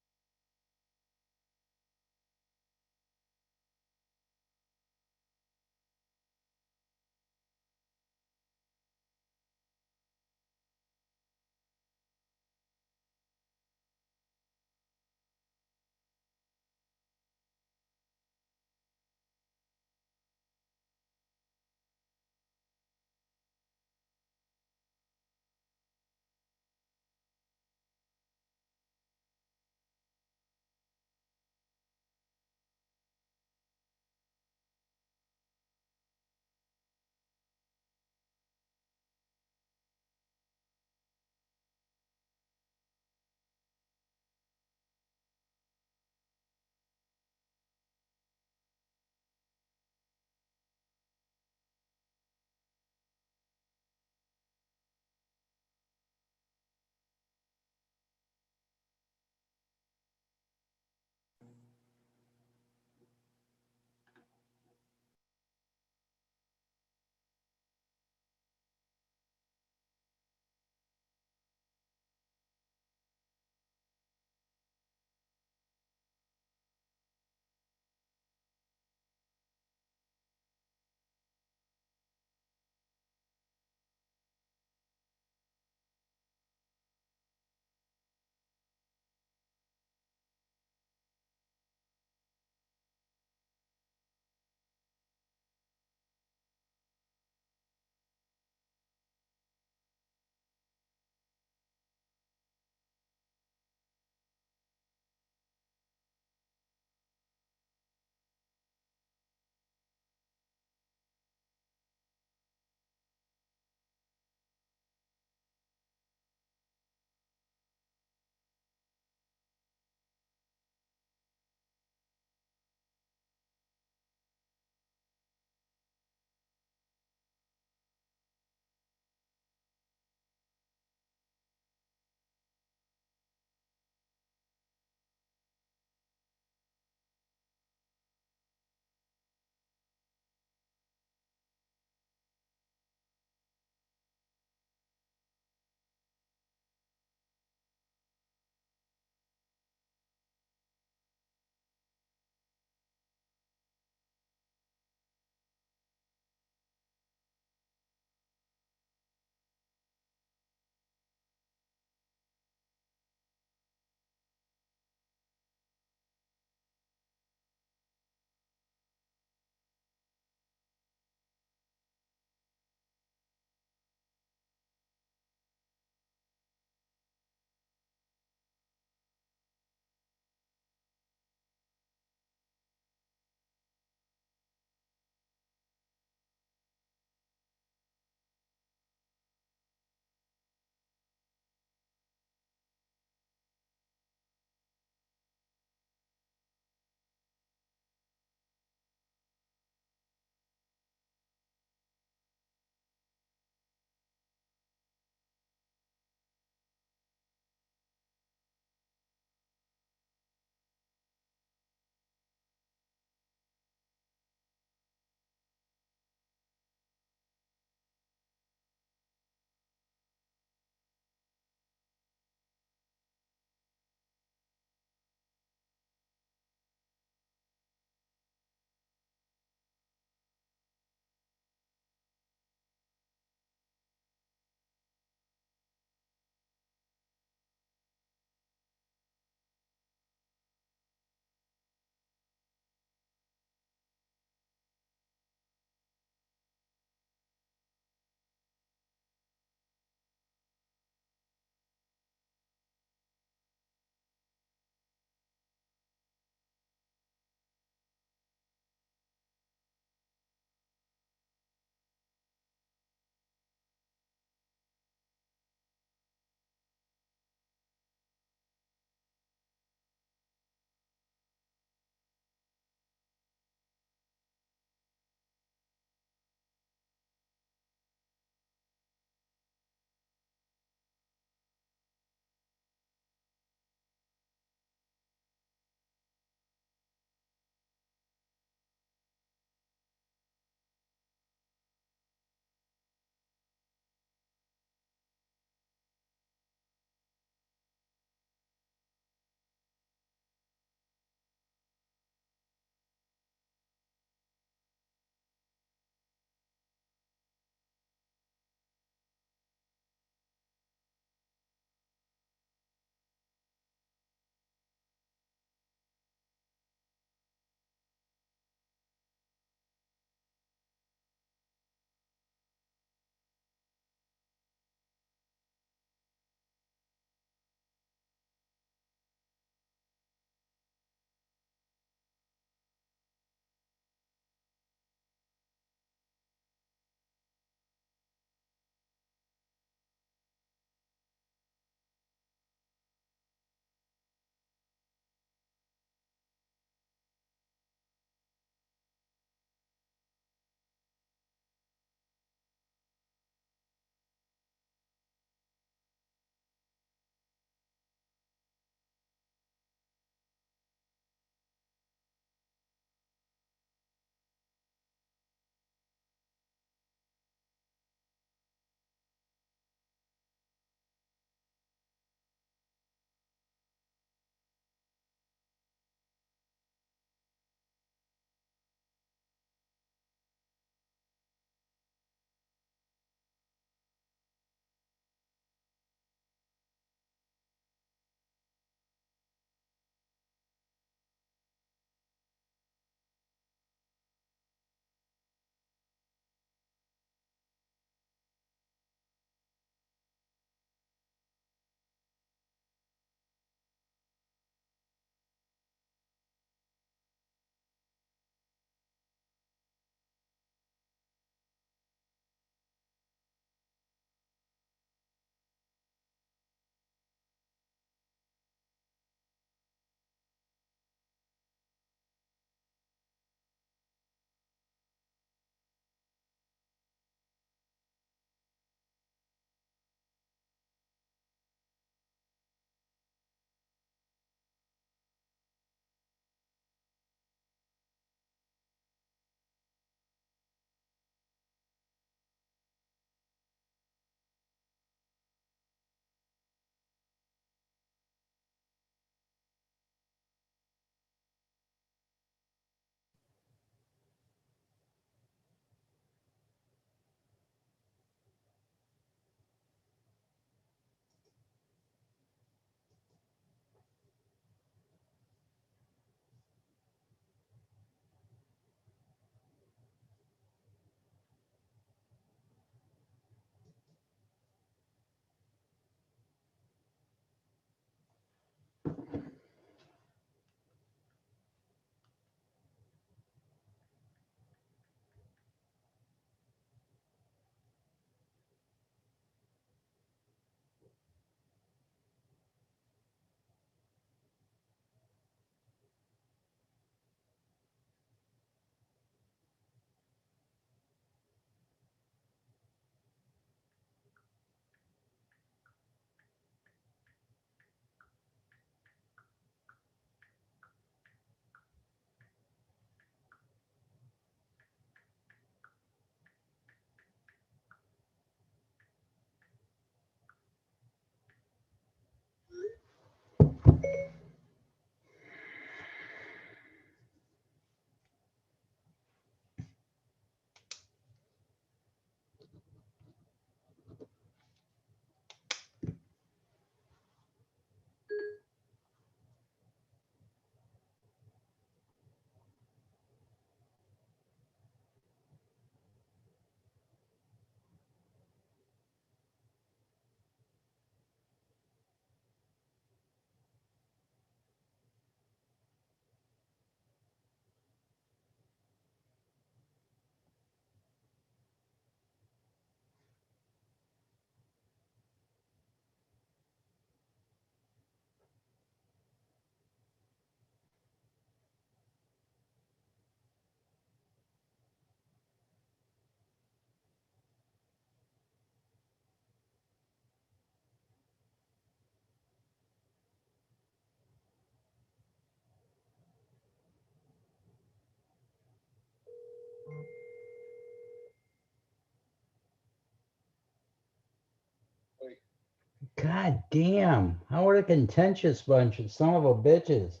God damn, how are a contentious bunch of son of a bitches?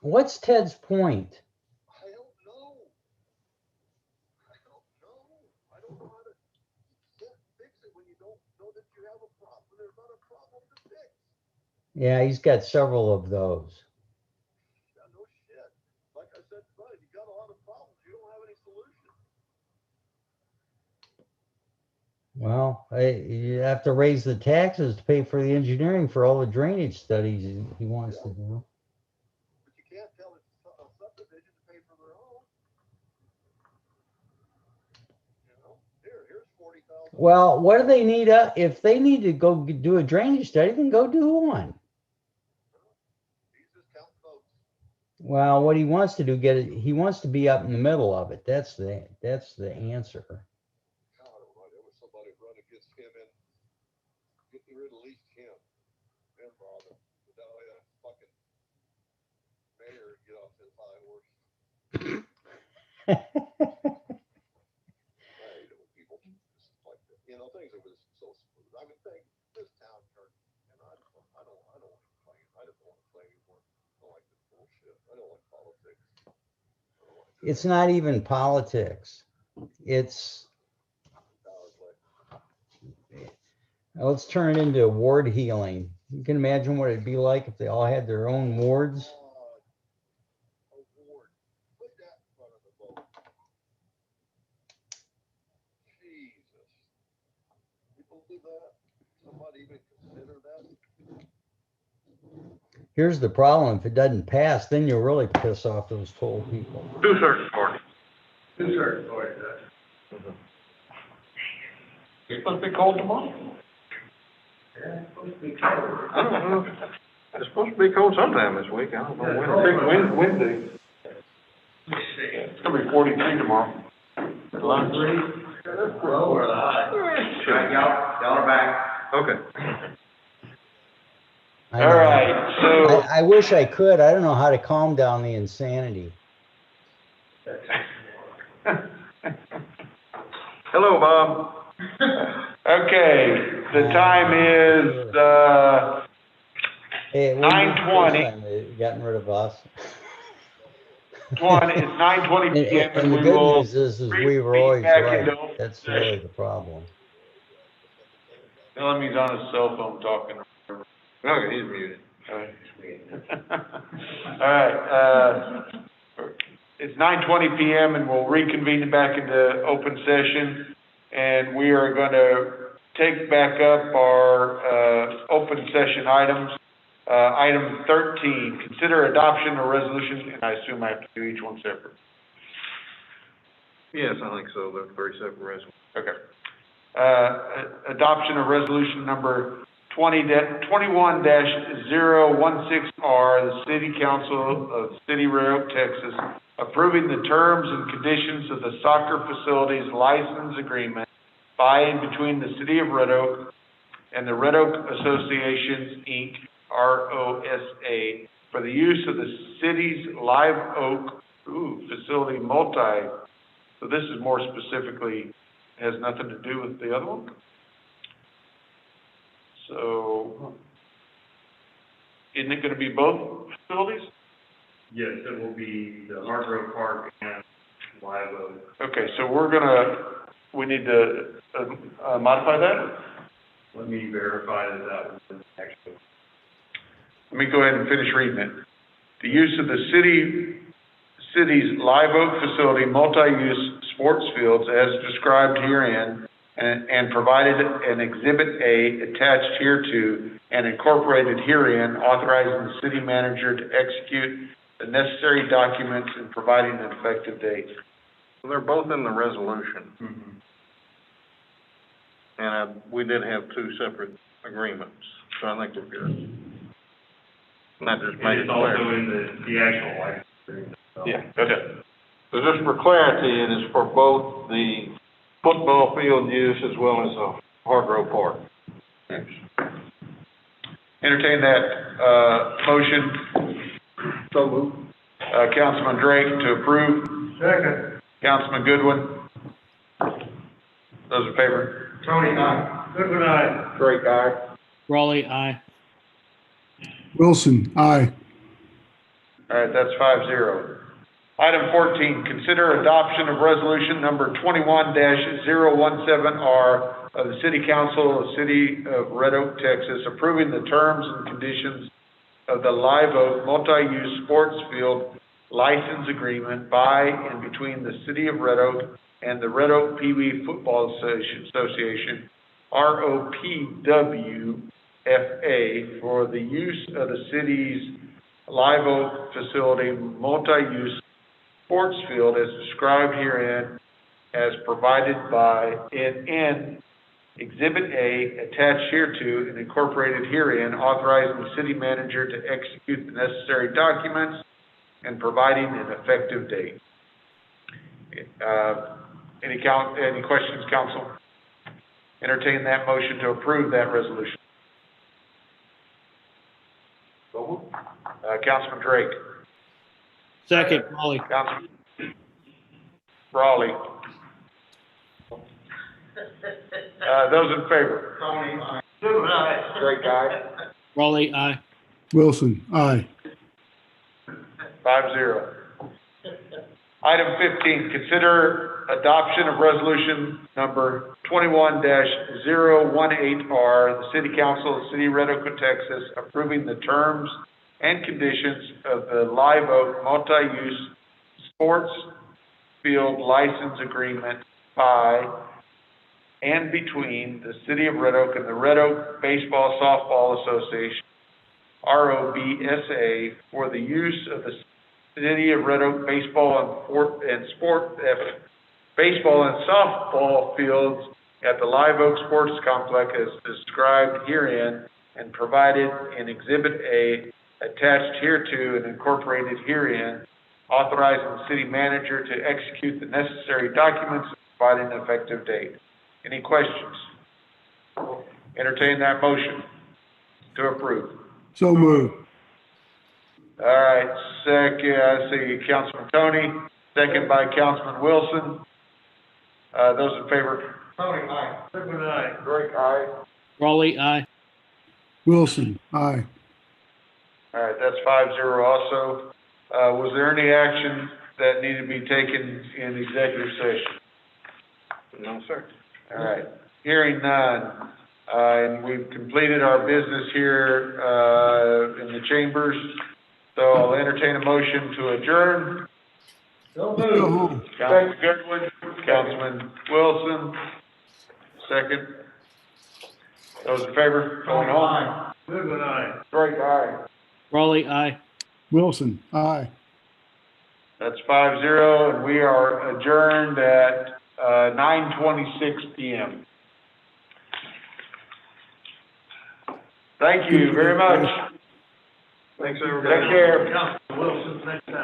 What's Ted's point? Yeah, he's got several of those. Well, you have to raise the taxes to pay for the engineering for all the drainage studies he wants to do. Well, what do they need? If they need to go do a drainage study, then go do one. Well, what he wants to do, he wants to be up in the middle of it. That's the answer. It's not even politics. It's let's turn it into ward healing. You can imagine what it'd be like if they all had their own wards. Here's the problem. If it doesn't pass, then you'll really piss off those toll people. Two certain parties. Two certain parties, It's supposed to be cold tomorrow. Yeah, it's supposed to be cold. I don't know. It's supposed to be cold sometime this week. I don't know when. I think Wednesday. It's gonna be 43 tomorrow. Low or the high? Y'all are back. Okay. All right, so I wish I could. I don't know how to calm down the insanity. Hello, Bob. okay, the time is Hey, 9:20. Gotten rid of us. It's 9:20 p.m. And the we good will news is we were reconvene always back right. into open That's session. really the problem. Tell him he's on his cell phone talking. Okay, he's muted. All right, it's 9:20 p.m. and we'll reconvene back into open session. And we are going to take back up our, open session items. Item 13, consider adoption of resolution, and I assume I have to do each one separate. Yes, I think so. They're very separate resolutions. Okay. Adoption of resolution number 21-016R, the City Council of the City of Red Oak, Texas, approving the terms and conditions of the soccer facilities license agreement by and between the City of Red Oak and the Red Oak Associations, Inc., ROSA, for the use of the city's Live Oak facility so this is more specifically, has nothing to do with the other one? So, isn't it gonna be both facilities? Yes, it will be the Hard Rock Park and Live Oak. Okay, so we need to, modify that? Let me verify that was actually. Let me go ahead and finish reading it. The use of the city's Live Oak facility, multi-use sports fields as described herein and provided an Exhibit A attached hereto and incorporated herein, authorizing the city manager to execute the necessary documents and providing an effective date. Well, they're both in the resolution. Mm-hmm. And we did have two separate agreements, so I think we're good. Not just make it It's also clear. in the actual license agreement. So. Yeah, okay. So just for clarity, it is for both the football field use as well as the Hard Rock Park. Entertain that, motion. So moved. Councilman Drake to approve. Second. Councilman Goodwin. Those in favor? Tony, aye. Goodwin, aye. Drake, aye. Raleigh, aye. Wilson, aye. All right, that's 5-0. Item 14, consider adoption of resolution number 21-017R of the City Council of the City of Red Oak, Texas, approving the terms and conditions of the Live Oak multi-use sports field license agreement by and between the City of Red Oak and the Red Oak Pee Wee Football Association, ROPWFA, for the use of the city's Live Oak facility multi-use sports field as described herein, as provided by in Exhibit A attached hereto and incorporated herein, authorizing the city manager to execute the necessary documents and providing an effective date. Any questions, council? Entertain that motion to approve that resolution. Councilman Drake. Second, Raleigh. Councilman Raleigh. Those in favor? Tony, aye. Goodwin, aye. Drake, aye. Raleigh, aye. Wilson, aye. 5-0. Item 15, consider adoption of resolution number 21-018R, the City Council of the City of Red Oak, Texas, approving the terms and conditions of the Live Oak multi-use sports field license agreement by and between the City of Red Oak and the Red Oak Baseball Softball Association, ROBSA, for the use of the City of Red Oak baseball and softball fields at the Live Oak Sports Complex as described herein and provided in Exhibit A attached hereto and incorporated herein, authorizing the city manager to execute the necessary documents and provide an effective date. Any questions? Entertain that motion to approve. So moved. All right, second, I see Councilman Tony, second by Councilman Wilson. Those in favor? Tony, aye. Goodwin, aye. Drake, aye. Raleigh, aye. Wilson, aye. All right, that's 5-0 also. Was there any action that needed to be taken in executive session? No, sir. All right, hearing none. And we've completed our business here, in the chambers. So I'll entertain a motion to adjourn. So Go moved. home. Councilman Goodwin, Councilman Wilson, second. Those in favor, going home? Goodman, aye. Drake, aye. Raleigh, aye. Wilson, aye. That's 5-0, and we are adjourned at 9:26 PM. Thank you very much. Thanks, everybody. Take care. Councilman Wilson, next time.